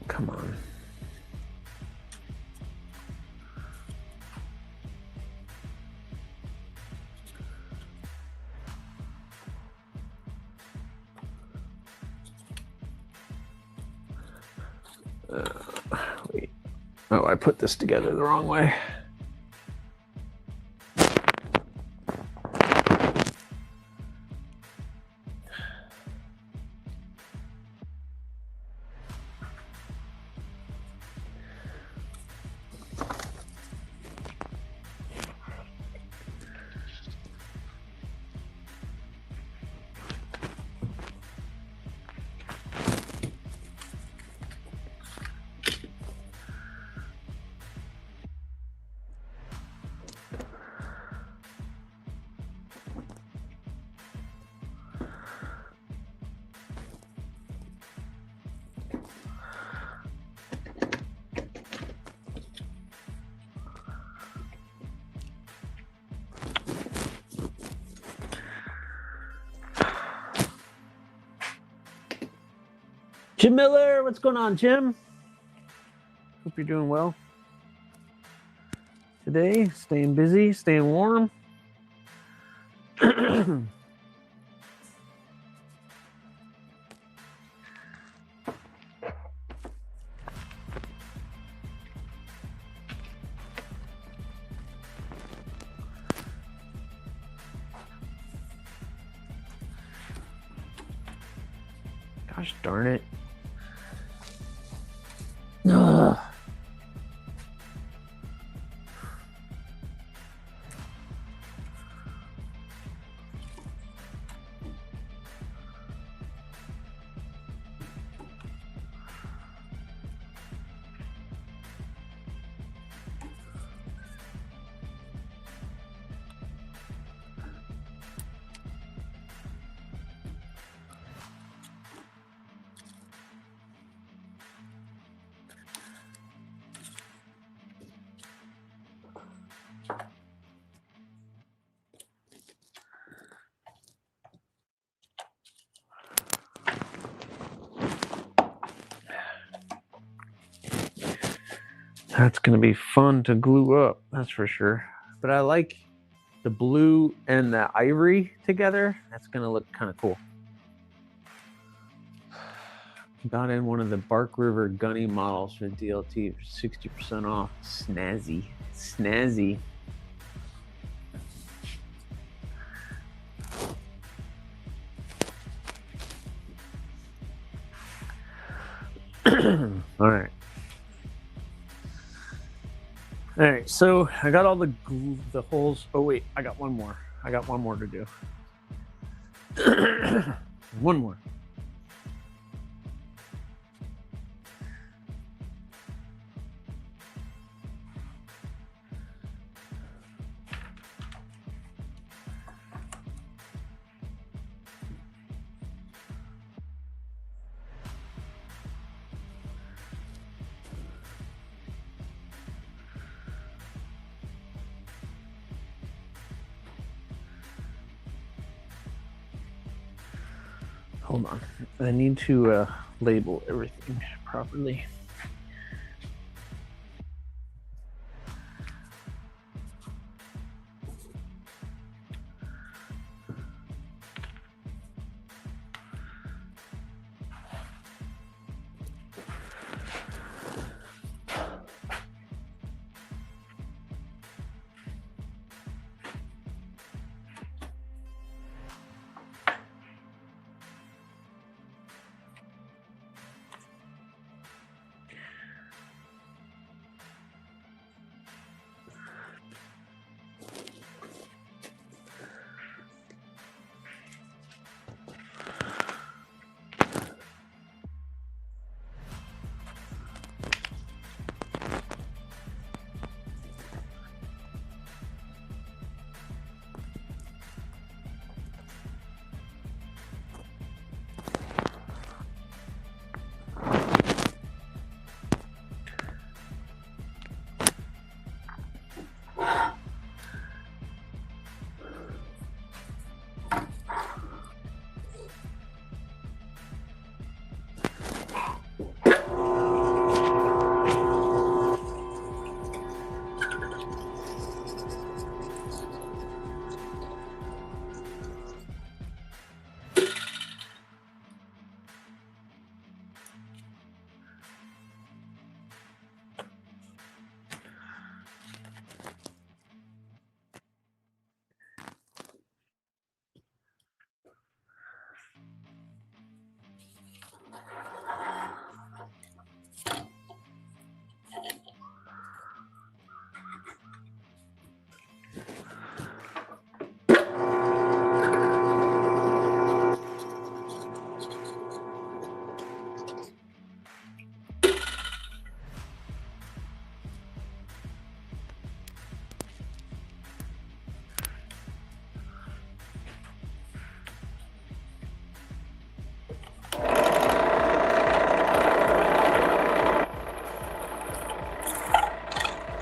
Come on. Wait. Oh, I put this together the wrong way. Jim Miller, what's going on, Jim? Hope you're doing well today. Staying busy, staying warm. Gosh darn it. Ugh. That's going to be fun to glue up, that's for sure. But I like the blue and the ivory together. That's going to look kind of cool. Got in one of the Bark River Gunny models for DLT for 60% off. Snazzy. Snazzy. All right. All right, so I got all the holes. Oh wait, I got one more. I got one more to do. One more. Hold on. I need to label everything properly.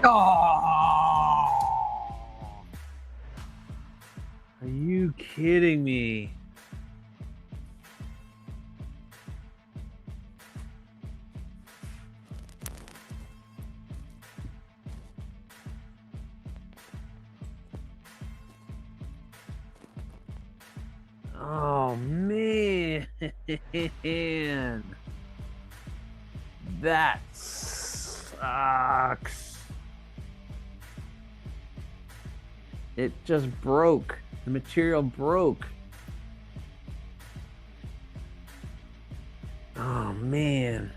Oh, are you kidding me? Oh man, that sucks. It just broke. The material broke. Oh man.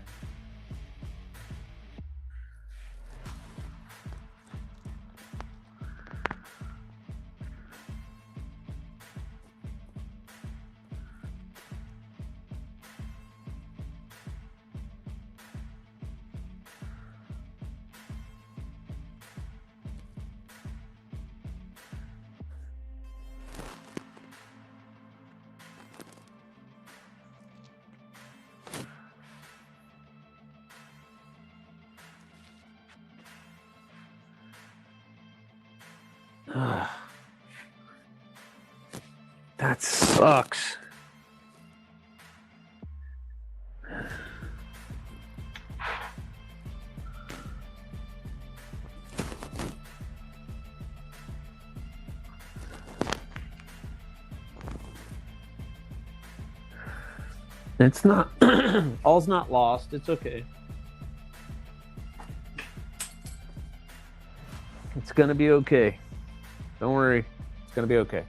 That sucks. It's not, all's not lost. It's okay. It's going to be okay. Don't worry. It's going to be okay.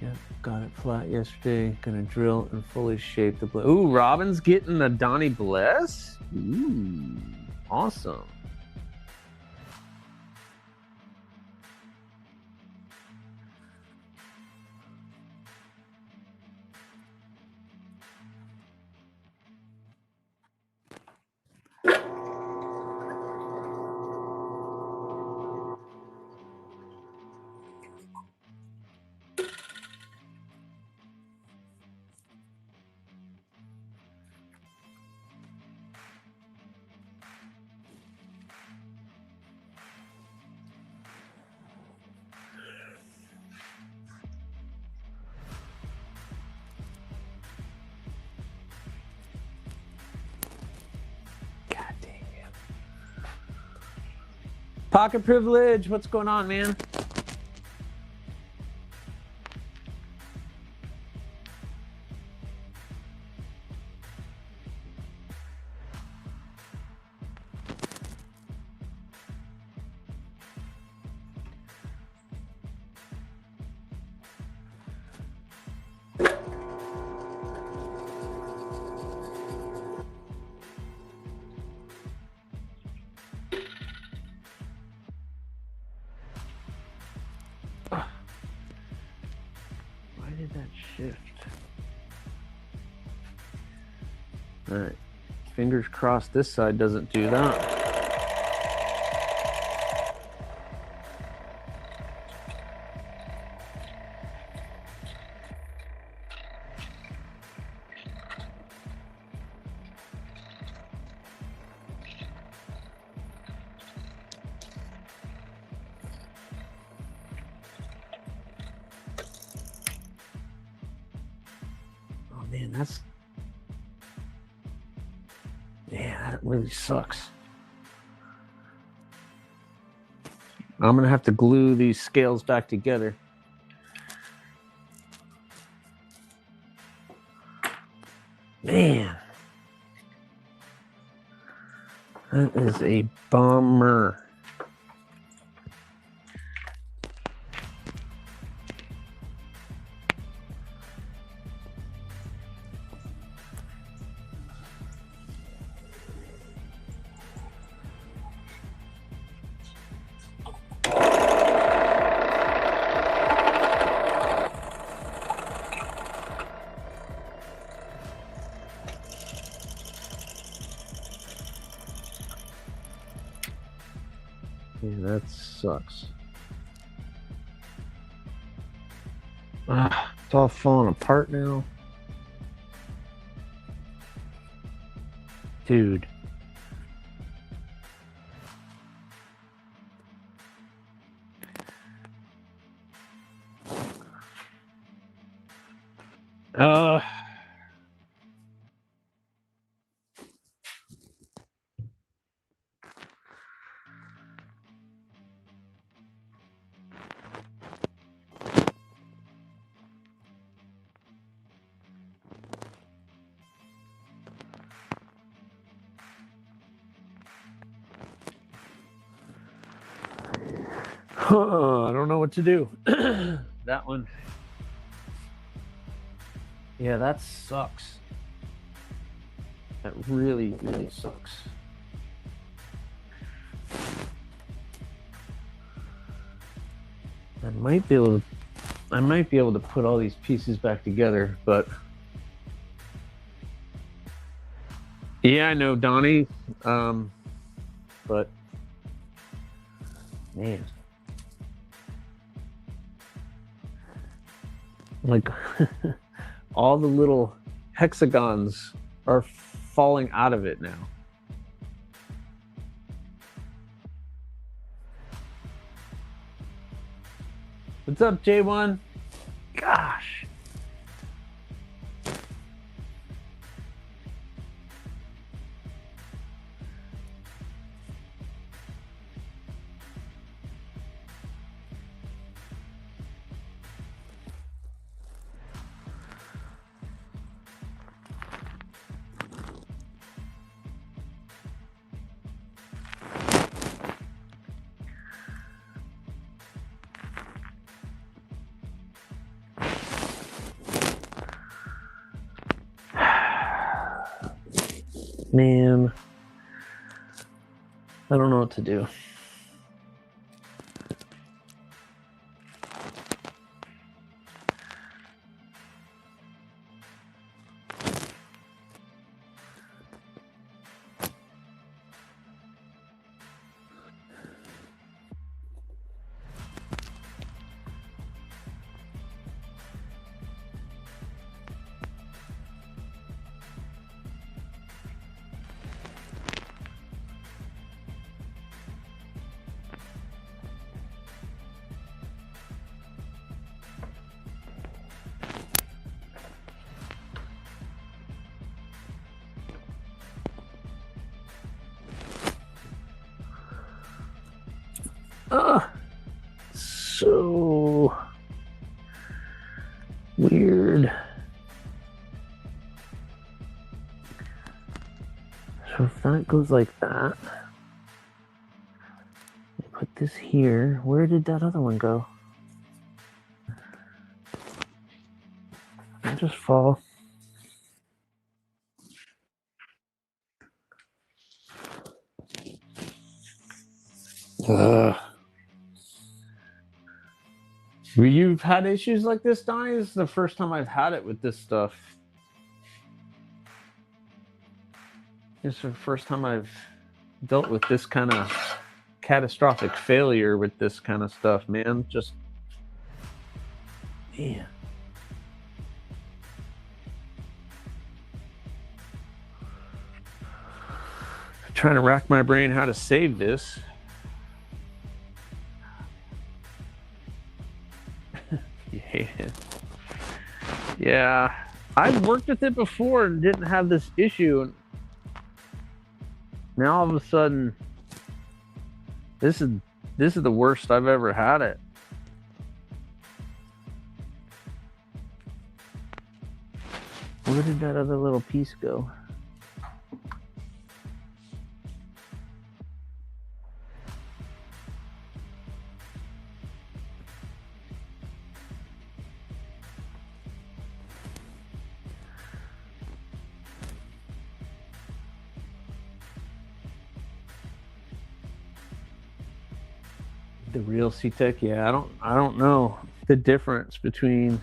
Yeah. Got it flat yesterday. Gonna drill and fully shape the blade. Ooh, Robin's getting a Donnie Bliss. Ooh, awesome. Pocket Privilege, what's going on, man? All right, fingers crossed this side doesn't do that. Oh man, that really sucks. I'm gonna have to glue these scales back together. Man, that is a bummer. Yeah, that sucks. It's all falling apart now. Dude. I don't know what to do. That one. Yeah, that sucks. That really, really sucks. I might be able to put all these pieces back together, but yeah, I know, Donnie. But man, like all the little hexagons are falling out of it now. What's up, J1? Gosh. Man, I don't know what to do. So weird. So if that goes like that, put this here. Where did that other one go? I'll just fall. Ugh. You've had issues like this, Donnie? This is the first time I've had it with this stuff. This is the first time I've dealt with this kind of catastrophic failure with this kind of stuff, man. Just, man. I'm trying to rack my brain how to save this. You hate it. Yeah, I've worked with it before and didn't have this issue. Now all of a sudden, this is the worst I've ever had it. Where did that other little piece go? The real C-Tech, yeah, I don't know the difference between.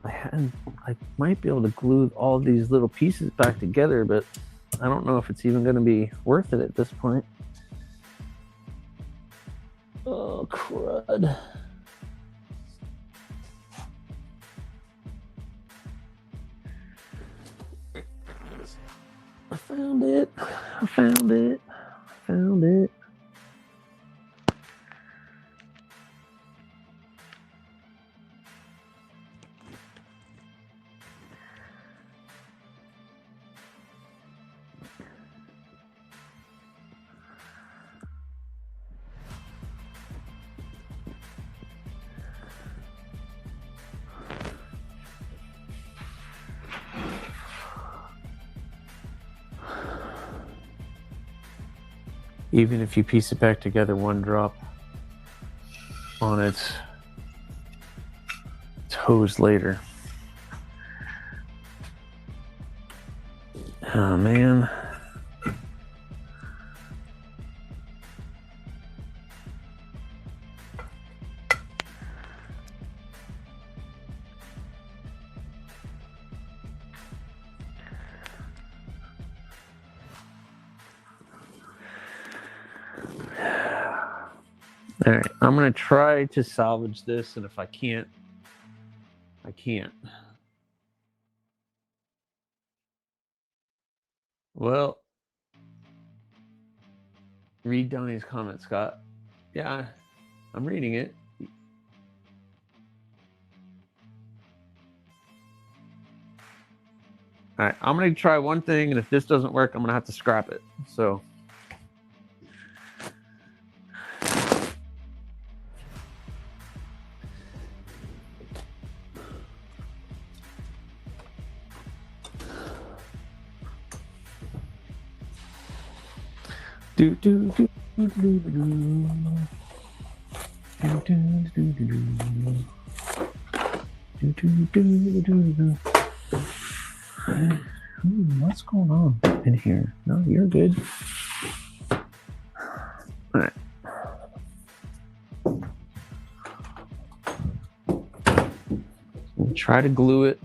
I might be able to glue all these little pieces back together, but I don't know if it's even going to be worth it at this point. Oh, crud. I found it. I found it. I found it. Even if you piece it back together, one drop on its toes later. Oh, man. All right, I'm going to try to salvage this, and if I can't, I can't. Well, read Donnie's comment, Scott. Yeah, I'm reading it. All right, I'm going to try one thing, and if this doesn't work, I'm going to have to scrap it. So... Do do do do do do do do do do do. What's going on in here? No, you're good. All right. Try to glue it.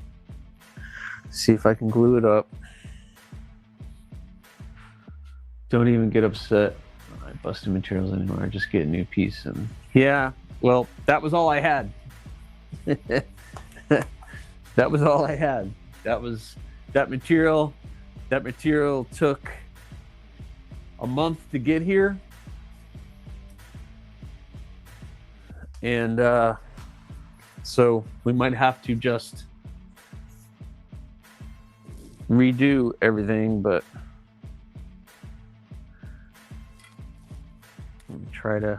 See if I can glue it up. Don't even get upset. I busted materials anymore. Just get a new piece. And yeah, well, that was all I had. That was all I had. That was that material. That material took a month to get here. And so we might have to just redo everything, but try to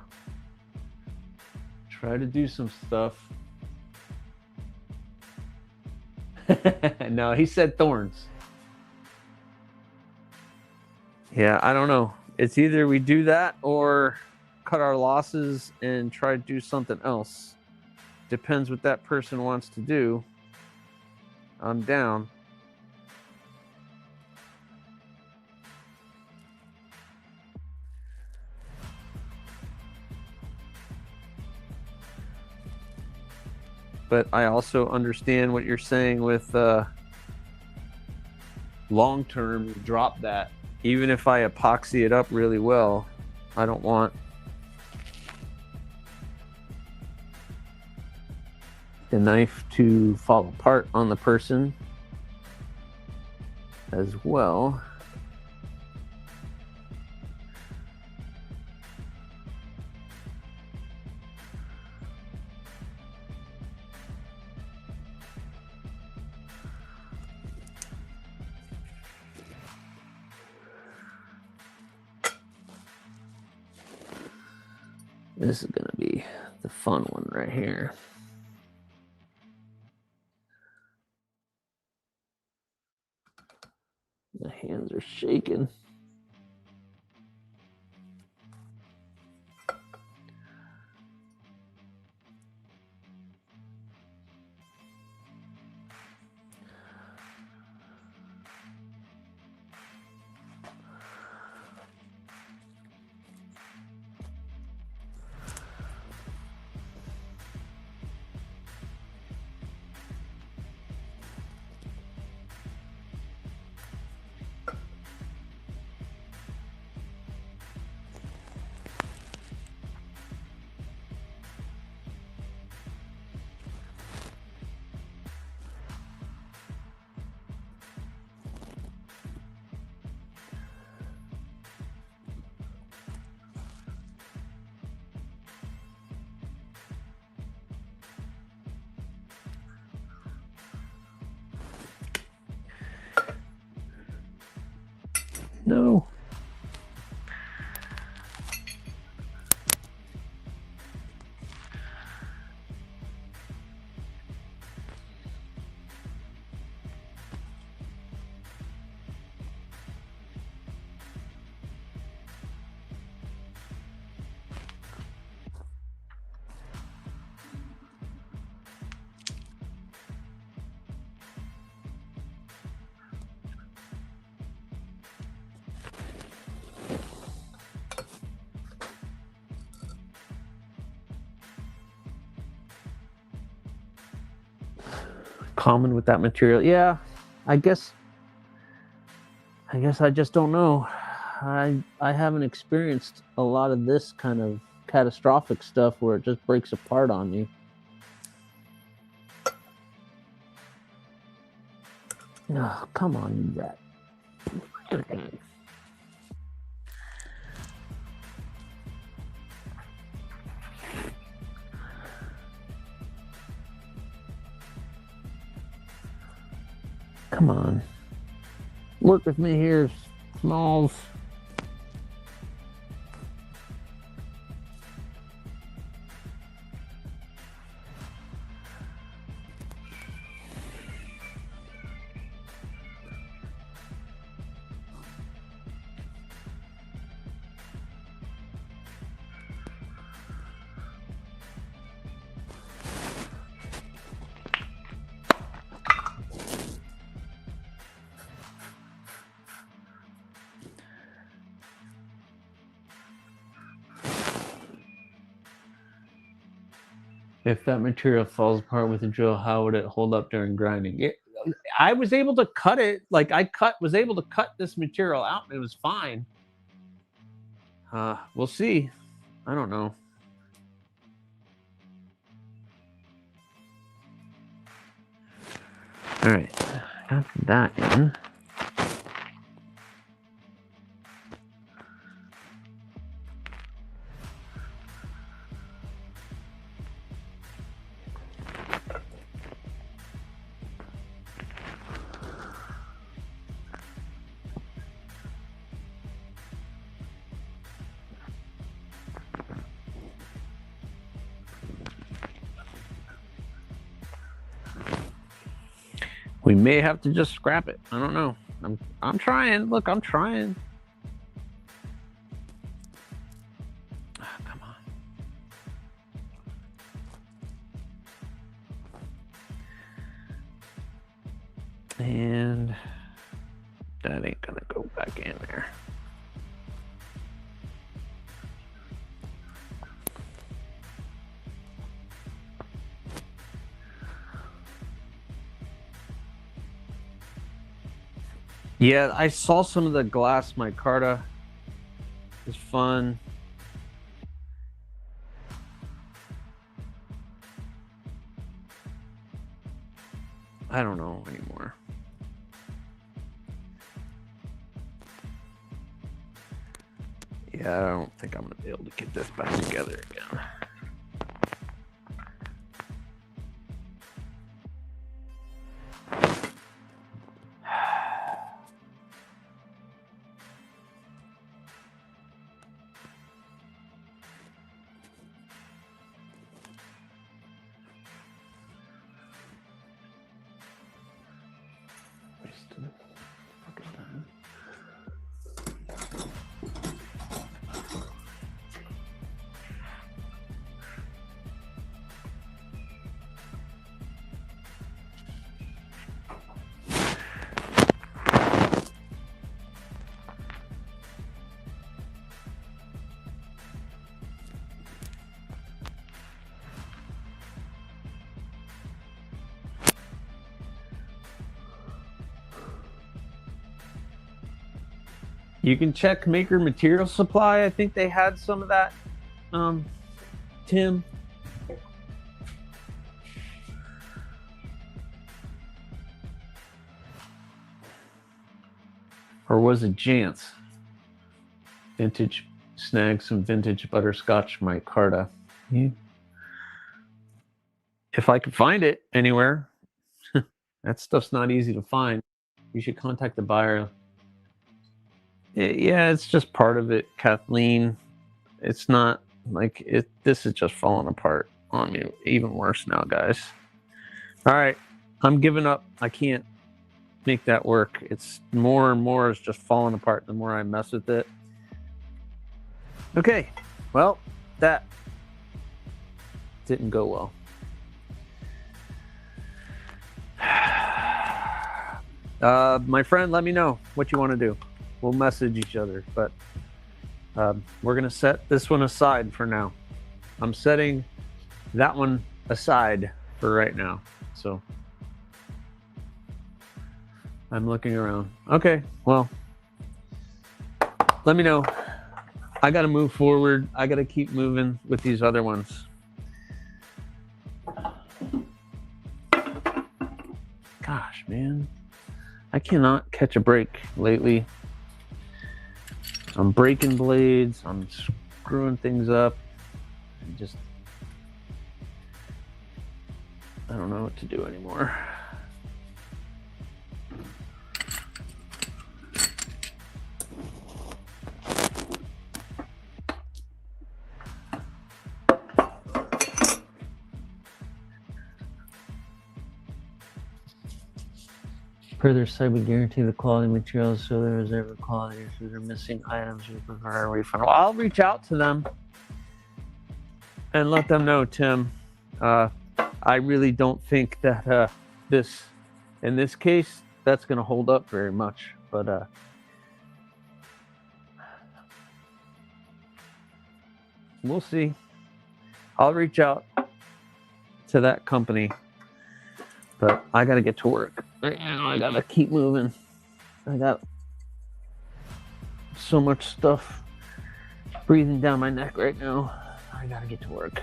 do some stuff. No, he said thorns. Yeah, I don't know. It's either we do that or cut our losses and try to do something else. Depends what that person wants to do. I'm down. But I also understand what you're saying with long term, drop that. Even if I epoxy it up really well, I don't want the knife to fall apart on the person as well. This is going to be the fun one right here. The hands are shaking. No. Common with that material. Yeah, I guess I just don't know. I haven't experienced a lot of this kind of catastrophic stuff where it just breaks apart on me. Oh, come on, you rat. Come on. Work with me here, Smalls. If that material falls apart with a drill, how would it hold up during grinding? I was able to cut it. Like was able to cut this material out and it was fine. We'll see. I don't know. All right, got that in. We may have to just scrap it. I don't know. I'm trying. Look, I'm trying. Oh, come on. And that ain't gonna go back in there. Yeah, I saw some of the glass micarta. It was fun. I don't know anymore. Yeah, I don't think I'm gonna be able to get this back together again. You can check Maker Material Supply. I think they had some of that, Tim. Or was it Jantz? Vintage snag some vintage butterscotch micarta. Yeah. If I could find it anywhere, that stuff's not easy to find. You should contact the buyer. Yeah, it's just part of it, Kathleen. It's not like it. This is just falling apart on me. Even worse now, guys. All right, I'm giving up. I can't make that work. It's more and more is just falling apart the more I mess with it. Okay, well, that didn't go well. My friend, let me know what you want to do. We'll message each other, but we're going to set this one aside for now. I'm setting that one aside for right now. So I'm looking around. Okay, well, let me know. I got to move forward. I got to keep moving with these other ones. Gosh, man. I cannot catch a break lately. I'm breaking blades. I'm screwing things up. I don't know what to do anymore. Per their site, we guarantee the quality materials, so there is ever quality issues or missing items. We prefer a refund. Well, I'll reach out to them and let them know, Tim. I really don't think that in this case, that's going to hold up very much. But we'll see. I'll reach out. to that company. But I got to get to work. Right now, I got to keep moving. I got so much stuff breathing down my neck right now. I got to get to work.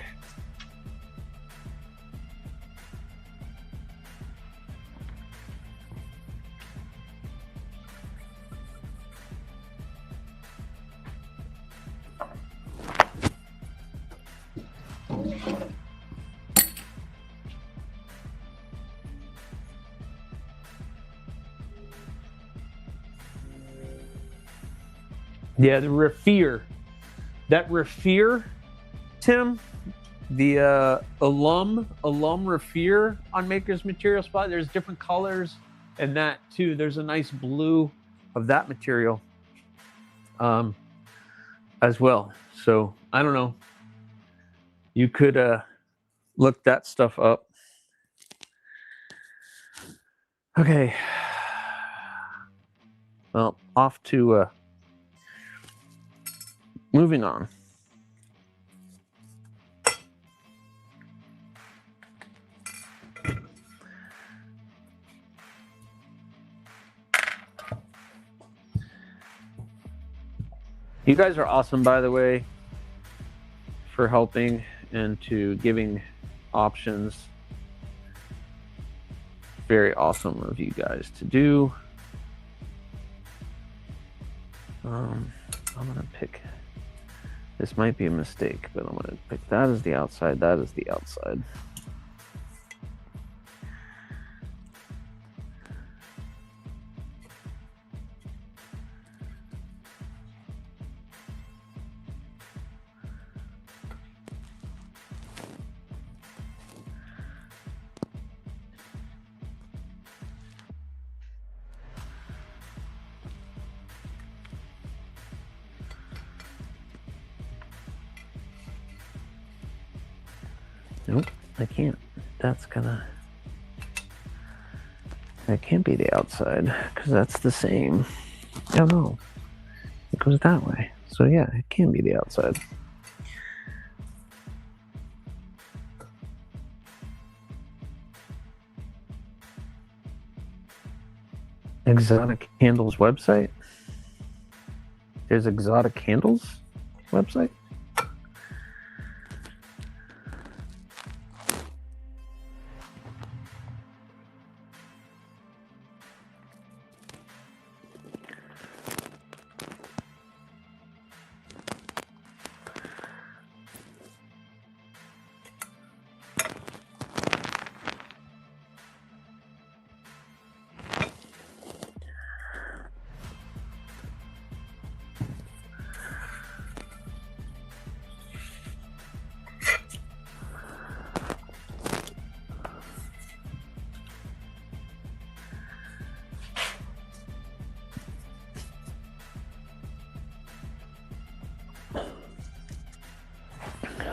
Yeah, the Refeer. That Refeer, Tim, the alum Refeer on Maker's Material Spot. There's different colors and that too. There's a nice blue of that material as well. So I don't know. You could look that stuff up. Okay. Well, off to moving on. You guys are awesome, by the way, for helping and to giving options. Very awesome of you guys to do. I'm gonna pick, this might be a mistake, but I'm gonna pick that as the outside, that is the outside. Nope, I can't. That can't be the outside because that's the same. Oh no, it goes that way. So yeah, it can be the outside. Exotic Candles website? There's Exotic Candles website?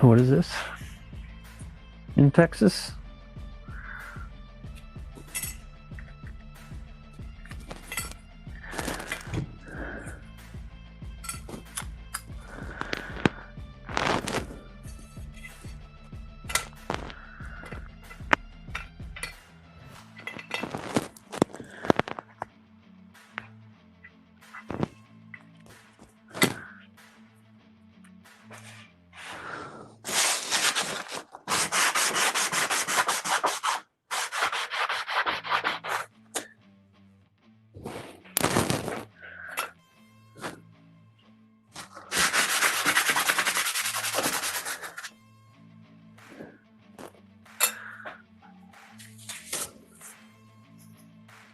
What is this? In Texas?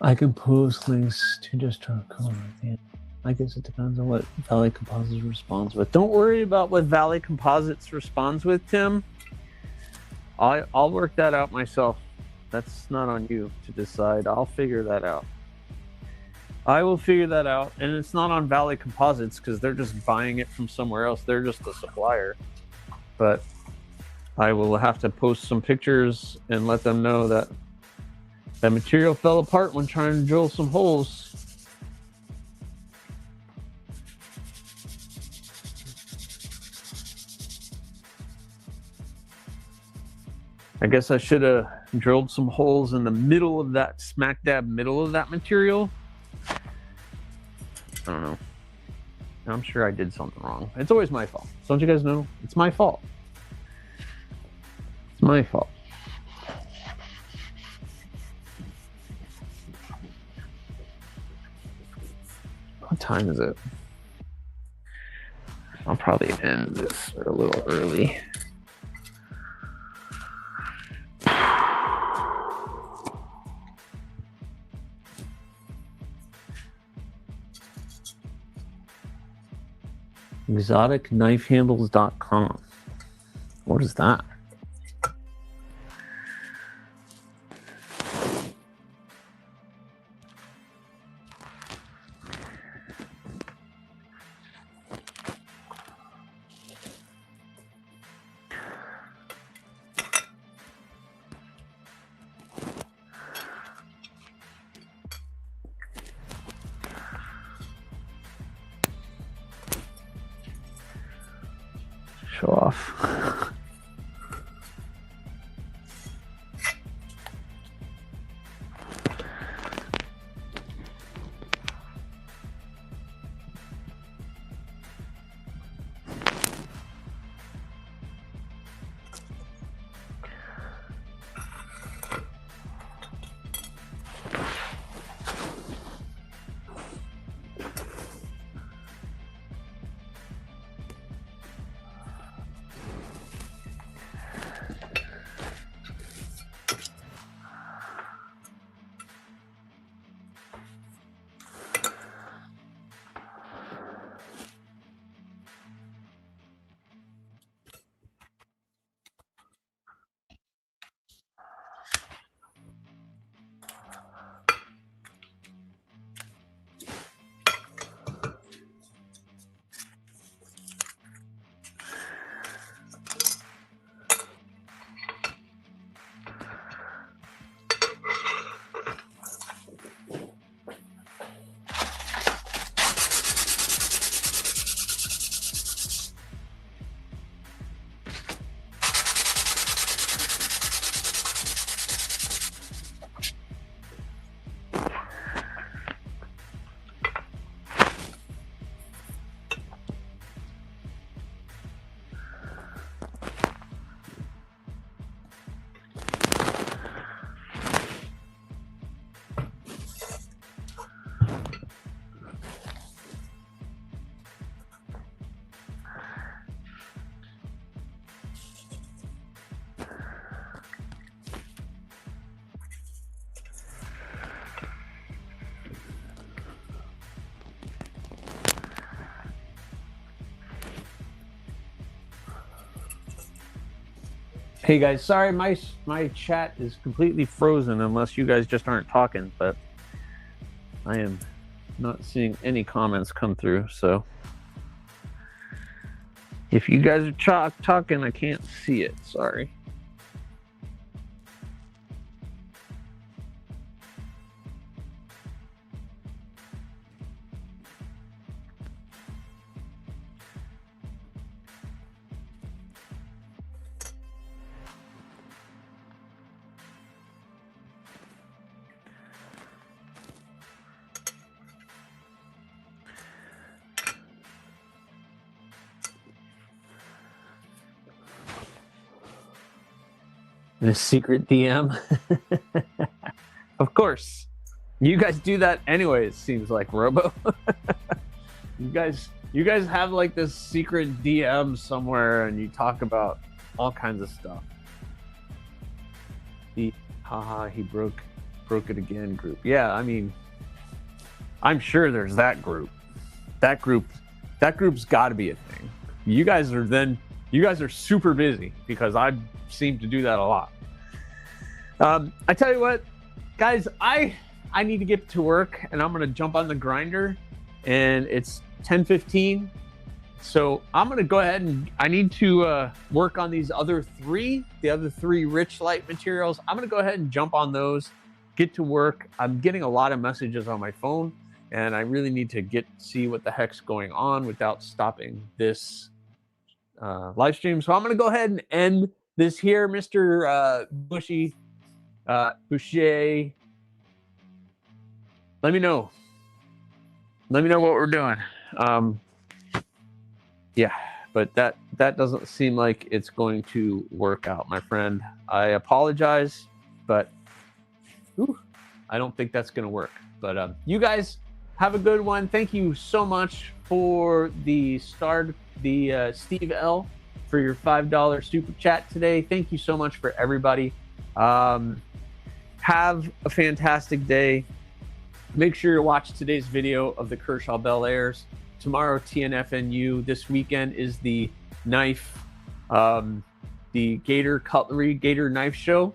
I can post links to just try to color. I guess it depends on what Valley Composites responds with. Don't worry about what Valley Composites responds with, Tim. I'll work that out myself. That's not on you to decide. I'll figure that out. I will figure that out, and it's not on Valley Composites because they're just buying it from somewhere else. They're just a supplier. But I will have to post some pictures and let them know that that material fell apart when trying to drill some holes. I guess I should have drilled some holes in the middle of that, smack dab middle of that material. I don't know. I'm sure I did something wrong. It's always my fault. Don't you guys know? It's my fault. It's my fault. What time is it? I'll probably end this a little early. ExoticKnifeHandles.com. What is that? Show off. Hey guys, sorry my chat is completely frozen unless you guys just aren't talking, but I am not seeing any comments come through, so if you guys are talking, I can't see it, sorry. In a secret DM? Of course. You guys do that anyways, seems like, Robo. You guys have like this secret DM somewhere and you talk about all kinds of stuff. He broke it again group. Yeah, I mean, I'm sure there's that group. That group's got to be a thing. You guys are super busy because I seem to do that a lot. I tell you what, guys, I need to get to work and I'm gonna jump on the grinder, and it's 10:15. So I'm gonna go ahead and I need to work on the other three rich light materials. I'm gonna go ahead and jump on those, get to work. I'm getting a lot of messages on my phone, and I really need to see what the heck's going on without stopping this live stream. So I'm gonna go ahead and end this here, Mr. Boucher, let me know. Let me know what we're doing. Yeah, but that doesn't seem like it's going to work out, my friend. I apologize, but I don't think that's going to work. But you guys have a good one. Thank you so much for the Steve L for your $5 super chat today. Thank you so much for everybody. Have a fantastic day. Make sure you watch today's video of the Kershaw Bel Airs. Tomorrow, TNFNU. This weekend is the knife, the Gator Cutlery, Gator Knife Show.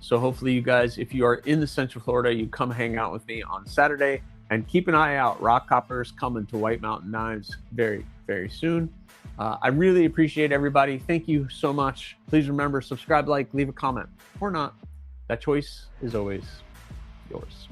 So hopefully you guys, if you are in the Central Florida, you come hang out with me on Saturday. And keep an eye out. Rock Hoppers coming to White Mountain Knives very, very soon. I really appreciate everybody. Thank you so much. Please remember, subscribe, like, leave a comment, or not. That choice is always yours.